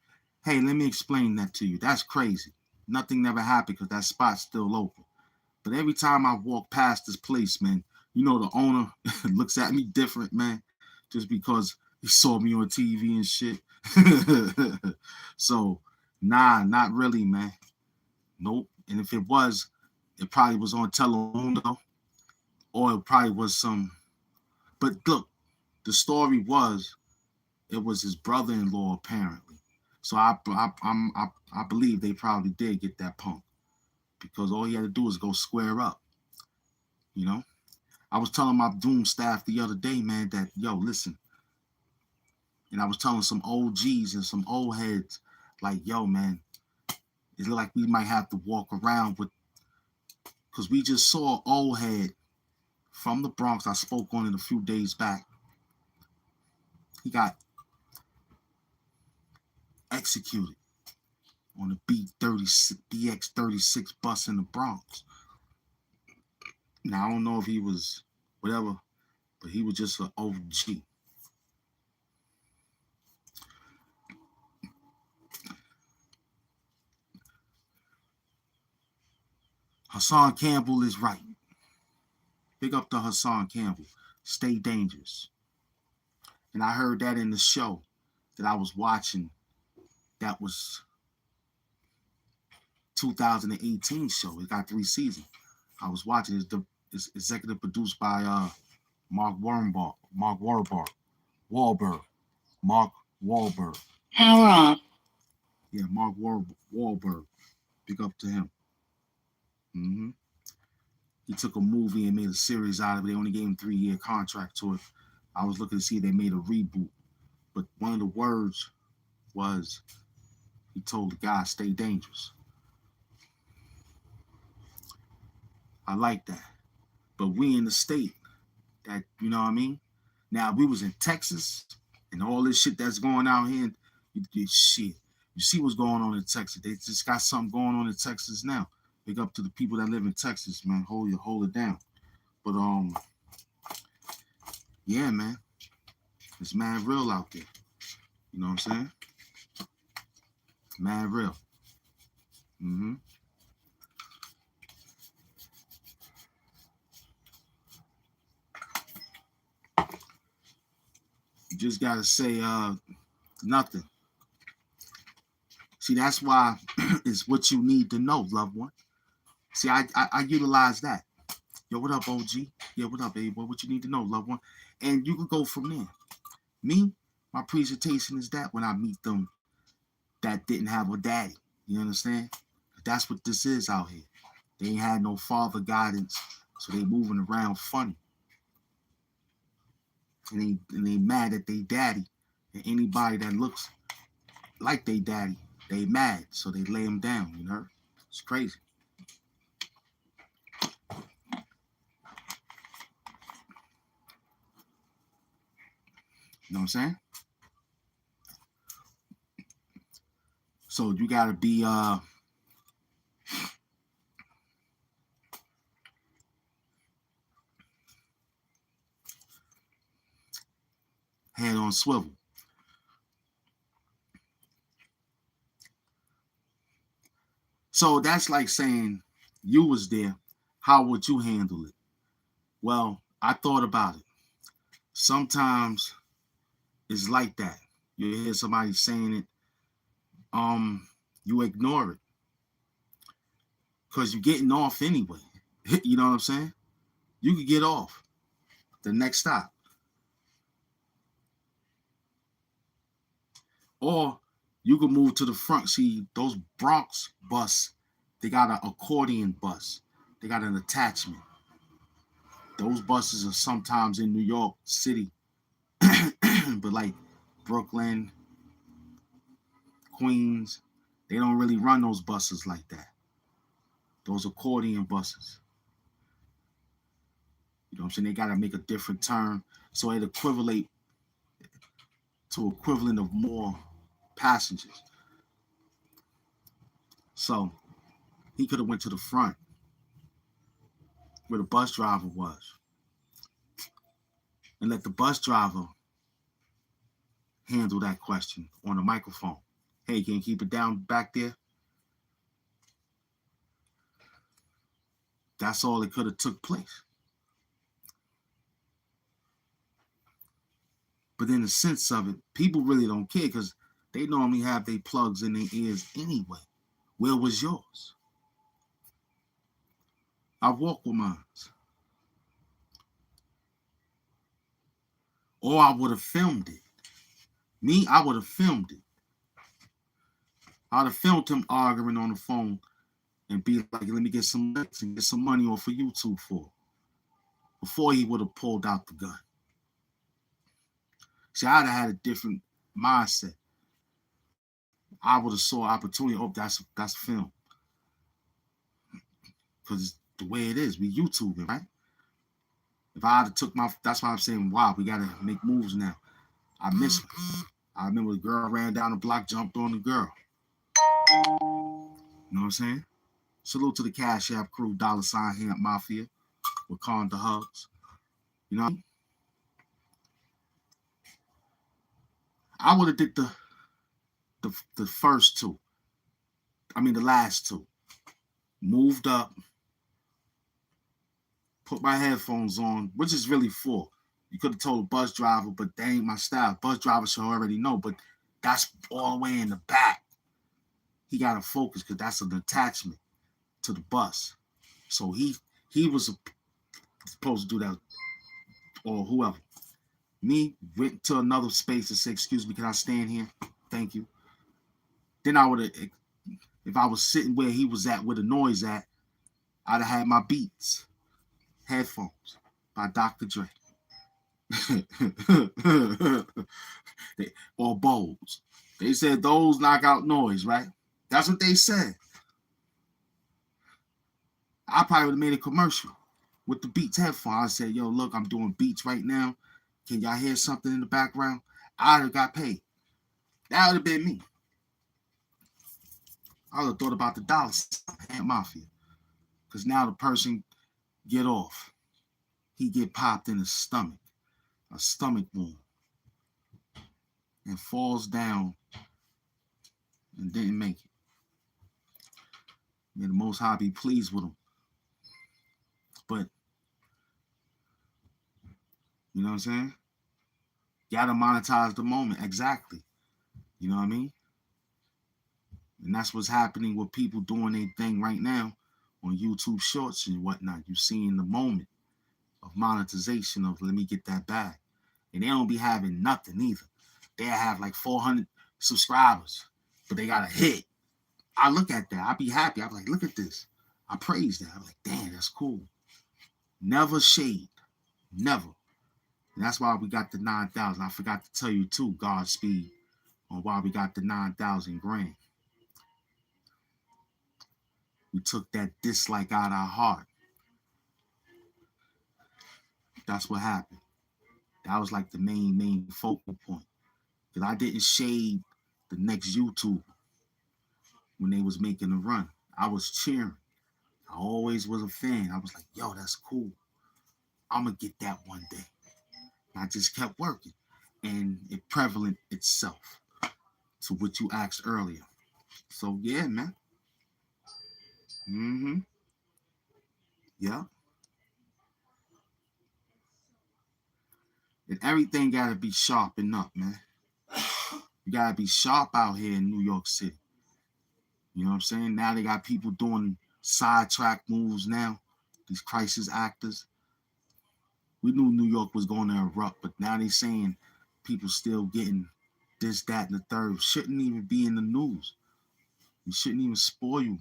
Speaker 1: Hey, let me explain that to you. That's crazy. Nothing never happened because that spot's still open. But every time I walk past this place, man, you know the owner looks at me different, man, just because he saw me on TV and shit. So, nah, not really, man. Nope. And if it was, it probably was on Telemundo, or it probably was some. But look, the story was it was his brother-in-law apparently. So I believe they probably did get that punk because all he had to do was go square up. You know, I was telling my Doom staff the other day, man, that yo, listen, and I was telling some OGs and some old heads, like, yo, man, it look like we might have to walk around with, because we just saw an old head from the Bronx. I spoke on it a few days back. He got executed on the BX36 bus in the Bronx. Now, I don't know if he was whatever, but he was just an OG. Hassan Campbell is right. Big up to Hassan Campbell. Stay dangerous. And I heard that in the show that I was watching. That was 2018 show. It got 3 seasons. I was watching. It's executive produced by Mark Wahlberg.
Speaker 2: Power off.
Speaker 1: Yeah, Mark Wahlberg. Big up to him. Mm-hmm. He took a movie and made a series out of it. They only gave him 3-year contract to it. I was looking to see if they made a reboot. But one of the words was, he told the guy, stay dangerous. I like that. But we in the state that, you know what I mean? Now, we was in Texas and all this shit that's going out here, shit. You see what's going on in Texas. They just got something going on in Texas now. Big up to the people that live in Texas, man. Hold it down. But yeah, man. It's mad real out there. You know what I'm saying? Mad real. Mm-hmm. You just gotta say nothing. See, that's why it's what you need to know, loved one. See, I utilize that. Yo, what up, OG? Yeah, what up, baby boy? What you need to know, loved one? And you can go from there. Me, my presentation is that when I meet them that didn't have a daddy. You understand? That's what this is out here. They ain't had no father guidance, so they moving around funny. And they mad at they daddy. And anybody that looks like they daddy, they mad. So they lay them down, you know? It's crazy. You know what I'm saying? So you gotta be head on swivel. So that's like saying you was there. How would you handle it? Well, I thought about it. Sometimes it's like that. You hear somebody saying it, you ignore it. Because you're getting off anyway. You know what I'm saying? You could get off. The next stop. Or you can move to the front. See, those Bronx bus, they got an accordion bus. They got an attachment. Those buses are sometimes in New York City, but like Brooklyn, Queens, they don't really run those buses like that. Those accordion buses. You know what I'm saying? They got to make a different turn so it equivalent to equivalent of more passengers. So he could have went to the front where the bus driver was and let the bus driver handle that question on the microphone. Hey, can you keep it down back there? That's all that could have took place. But in the sense of it, people really don't care because they normally have their plugs in their ears anyway. Where was yours? I walk with mine. Or I would have filmed it. Me, I would have filmed it. I'd have filmed him arguing on the phone and be like, let me get some links and get some money off of YouTube for it. Before he would have pulled out the gun. See, I'd have had a different mindset. I would have saw opportunity. Oh, that's film. Because the way it is, we YouTubing, right? If I had took my, that's why I'm saying, wow, we gotta make moves now. I miss her. I remember the girl ran down the block, jumped on the girl. You know what I'm saying? Salute to the Cash App crew, $ HAMP Mafia, with Con the Hugs. You know what I mean? I would have did the first two. I mean the last two. Moved up, put my headphones on, which is really for. You could have told a bus driver, but that ain't my style. Bus driver should already know, but that's all the way in the back. He got to focus because that's an attachment to the bus. So he was supposed to do that, or whoever. Me went to another space and said, excuse me, can I stand here? Thank you. Then I would have, if I was sitting where he was at, where the noise at, I'd have had my Beats headphones by Dr. Dre. Or Bose. They said those knock out noise, right? That's what they said. I probably would have made a commercial with the Beats headphones. I said, yo, look, I'm doing Beats right now. Can y'all hear something in the background? I'd have got paid. That would have been me. I would have thought about the $HAMP Mafia. Because now the person get off. He get popped in his stomach. A stomach wound. And falls down and didn't make it. May the Most High be pleased with him. But, you know what I'm saying? Gotta monetize the moment. Exactly. You know what I mean? And that's what's happening with people doing their thing right now on YouTube Shorts and whatnot. You seeing the moment of monetization of let me get that bag. And they don't be having nothing either. They have like 400 subscribers, but they got a hit. I look at that. I be happy. I'm like, look at this. I praise that. I'm like, damn, that's cool. Never shade. Never. And that's why we got the 9,000. I forgot to tell you too, Godspeed, on why we got the 9,000 grand. We took that dislike out of our heart. That's what happened. That was like the main focal point. Because I didn't shade the next YouTuber when they was making a run. I was cheering. I always was a fan. I was like, yo, that's cool. I'm going to get that one day. And I just kept working. And it prevalent itself to what you asked earlier. So, yeah, man. Mm-hmm. Yeah. And everything got to be sharpened up, man. You got to be sharp out here in New York City. You know what I'm saying? Now they got people doing sidetrack moves now. These crisis actors. We knew New York was going to erupt, but now they saying people still getting this, that, and the third shouldn't even be in the news. It shouldn't even spoil you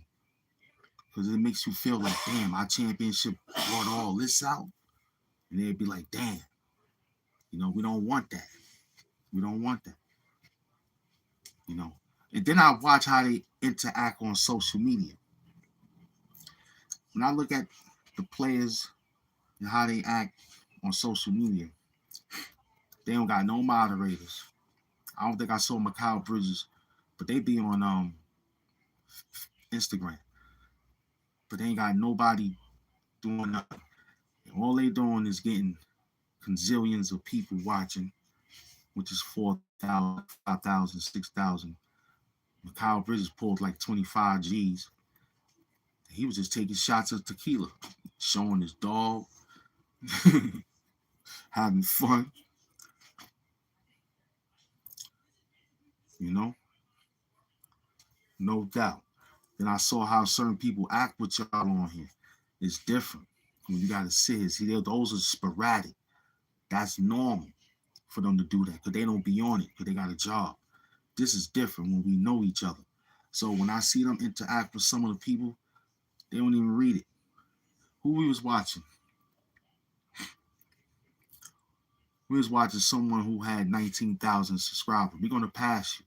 Speaker 1: because it makes you feel like, damn, our championship brought all this out. And they'd be like, damn, we don't want that. We don't want that. And then I watch how they interact on social media. When I look at the players and how they act on social media, they don't got no moderators. I don't think I saw Mikal Bridges, but they be on Instagram. But they ain't got nobody doing nothing. And all they doing is getting gazillions of people watching, which is 4,000, 5,000, 6,000. Mikal Bridges pulled like 25 G's. He was just taking shots of tequila, showing his dog, having fun. No doubt. Then I saw how certain people act with y'all on here. It's different. When you gotta sit here, see, those are sporadic. That's normal for them to do that because they don't be on it because they got a job. This is different when we know each other. So when I see them interact with some of the people, they don't even read it. Who we was watching? We was watching someone who had 19,000 subscribers. We're gonna pass you.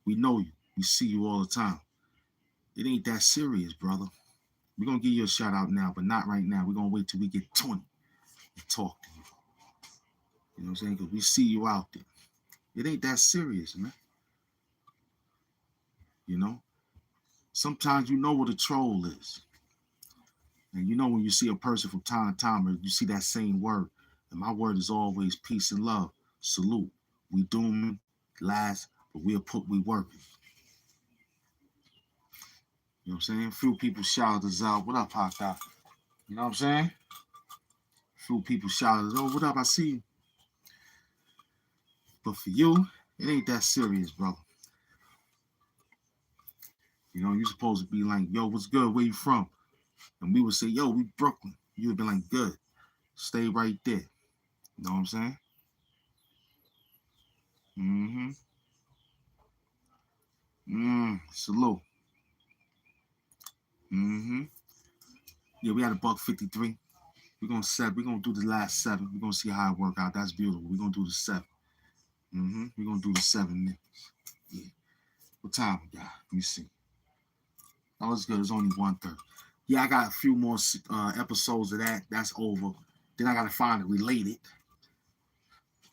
Speaker 1: We know you. We see you all the time. It ain't that serious, brother. We're gonna give you a shout out now, but not right now. We're gonna wait till we get 20 and talk to you. You know what I'm saying? Because we see you out there. It ain't that serious, man. Sometimes you know what a troll is. And when you see a person from time to time, you see that same word. And my word is always peace and love. Salute. We dooming, last, but we working. You know what I'm saying? A few people shouted us out. What up, Hawkeye? You know what I'm saying? A few people shouted us, oh, what up? I see you. But for you, it ain't that serious, brother. You're supposed to be like, yo, what's good? Where you from? And we would say, yo, we Brooklyn. You would be like, good. Stay right there. You know what I'm saying? Salute. Yeah, we had a $1.53. We're gonna do the last 7. We're gonna see how it work out. That's beautiful. We're gonna do the 7. We're gonna do the 7 minutes. Yeah. What time we got? Let me see. Oh, it's good. It's only 1:30. Yeah, I got a few more episodes of that. That's over. Then I gotta find it related.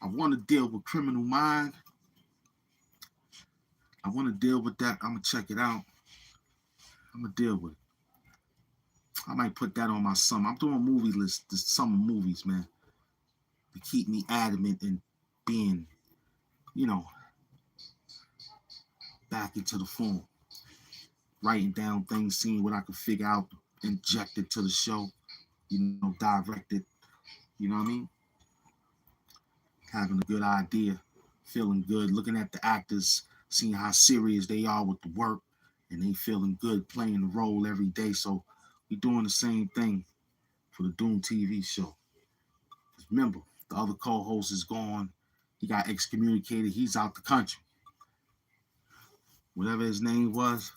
Speaker 1: I want to deal with Criminal Mind. I want to deal with that. I'm gonna check it out. I'm gonna deal with it. I might put that on my summer. I'm doing a movie list, the summer movies, man, to keep me adamant and being, back into the form. Writing down things, seeing what I can figure out, inject it to the show, direct it. You know what I mean? Having a good idea, feeling good, looking at the actors, seeing how serious they are with the work, and they feeling good playing the role every day. So we doing the same thing for the Doom TV show. Remember, the other co-host is gone. He got excommunicated. He's out the country. Whatever his name was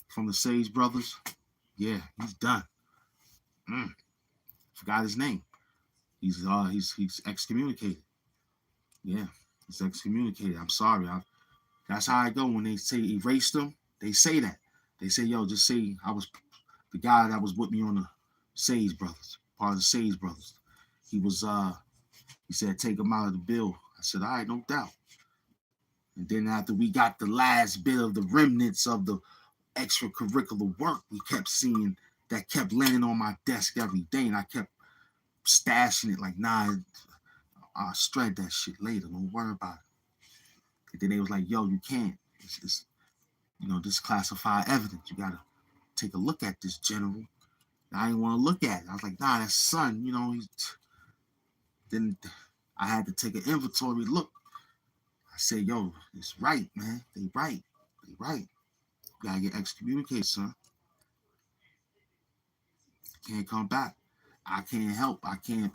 Speaker 1: from the Sage Brothers, yeah, he's done. Forgot his name. He's excommunicated. Yeah, he's excommunicated. I'm sorry. That's how I go when they say erased him. They say that. They say, yo, just say I was the guy that was with me on the Sage Brothers, part of the Sage Brothers. He said, take him out of the bill. I said, all right, no doubt. And then after we got the last bit of the remnants of the extracurricular work we kept seeing that kept landing on my desk every day, and I kept stashing it like, nah, I'll shred that shit later. Don't worry about it. And then they was like, yo, you can't. It's this classified evidence. You got to take a look at this, General. I didn't want to look at it. I was like, nah, that's son. Then I had to take an inventory look. I said, yo, it's right, man. They right. You got to get excommunicated, son. Can't come back. I can't help. I can't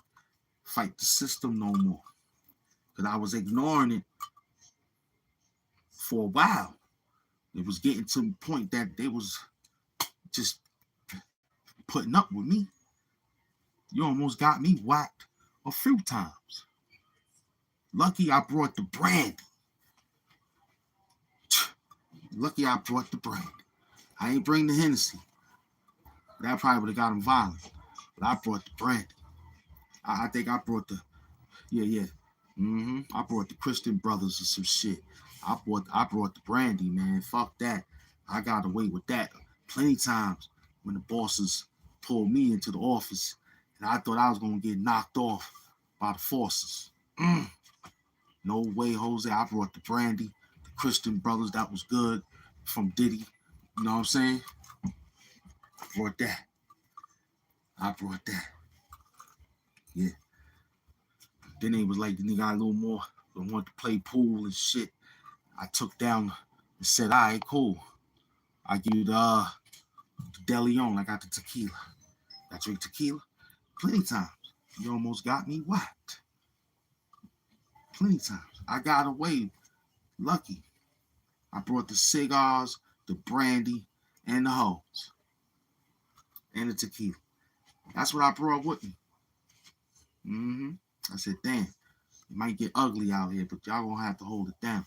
Speaker 1: fight the system no more. Because I was ignoring it. for a while, it was getting to the point that they was just putting up with me. You almost got me whacked a few times. Lucky I brought the brandy. Lucky I brought the brandy. I ain't bring the Hennessy. That probably would have got him violent. But I brought the brandy. I think I brought the, yeah. I brought the Christian Brothers or some shit. I brought the brandy, man. Fuck that. I got away with that plenty times when the bosses pulled me into the office and I thought I was gonna get knocked off by the forces. No way, Jose. I brought the brandy, the Christian Brothers. That was good from Diddy. You know what I'm saying? I brought that. Yeah. Then they was like, the nigga got a little more. They wanted to play pool and shit. I took down and said, all right, cool. I give you the De Leon. I got the tequila. I drink tequila plenty times. You almost got me whacked. Plenty times. I got away. Lucky. I brought the cigars, the brandy, and the hoes. And the tequila. That's what I brought with me. I said, damn, it might get ugly out here, but y'all gonna have to hold it down.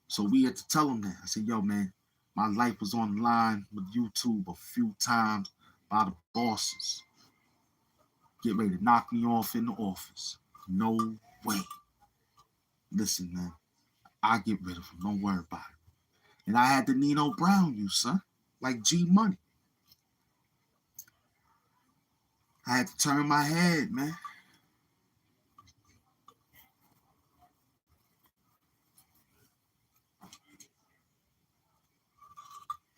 Speaker 1: So we had to tell them that. I said, yo, man, my life was on the line with YouTube a few times by the bosses. Get ready to knock me off in the office. No way. Listen, man, I'll get rid of him. Don't worry about it. And I had the Nino Brown you, son, like G Money. I had to turn my head, man.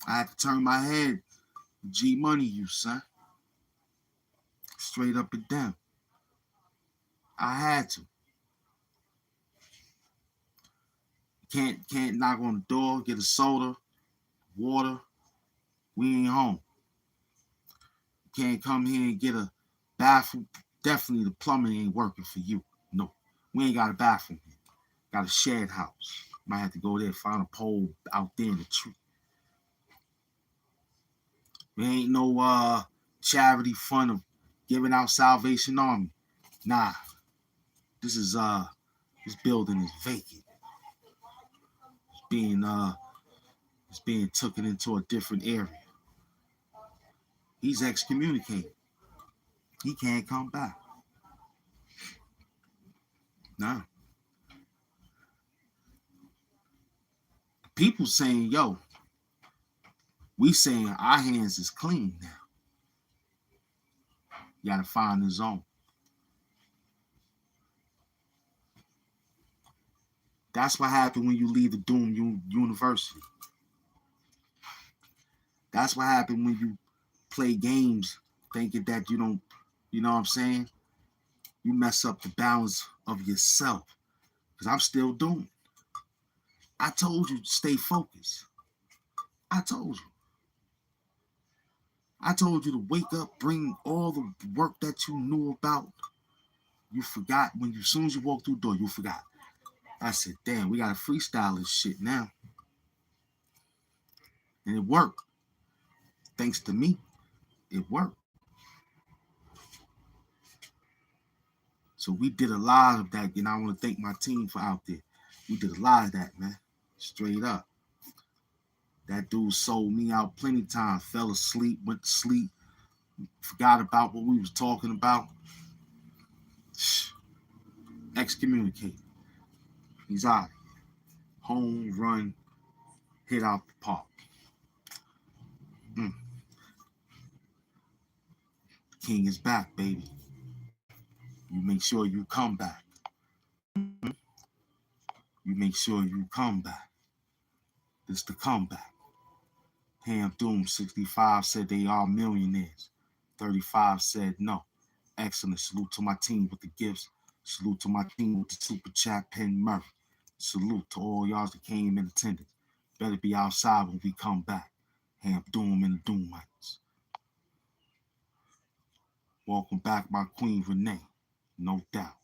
Speaker 1: I had to turn my head. G Money you, son. Straight up and down. I had to. Can't knock on the door, get a soda, water. We ain't home. Can't come here and get a bathroom. Definitely the plumbing ain't working for you. No. We ain't got a bathroom here. Got a shared house. Might have to go there, find a pole out there in the tree. There ain't no charity fund of giving out Salvation Army. Nah. This building is vacant. It's being taken into a different area. He's excommunicated. He can't come back. Nah. People saying, yo, we saying our hands is clean now. You gotta find the zone. That's what happened when you leave the Doom University. That's what happened when you play games thinking that you don't, you know what I'm saying? You mess up the balance of yourself. Because I'm still doing. I told you to stay focused. I told you to wake up, bring all the work that you knew about. You forgot as soon as you walked through the door, you forgot. I said, damn, we got to freestyle this shit now. And it worked. Thanks to me, it worked. So we did a lot of that, and I want to thank my team for out there. We did a lot of that, man. Straight up. That dude sold me out plenty of times. Fell asleep, went to sleep, forgot about what we was talking about. Excommunicated. He's out. Home run, hit out the park. King is back, baby. You make sure you come back. You make sure you come back. This the comeback. HAMP Doom 65 said they are millionaires. 35 said no. Excellent. Salute to my team with the gifts. Salute to my team with the super chat, Penn Murray. Salute to all y'all that came in attendance. Better be outside when we come back. HAMP Doom and the Doomites. Welcome back, my Queen Renee. No doubt.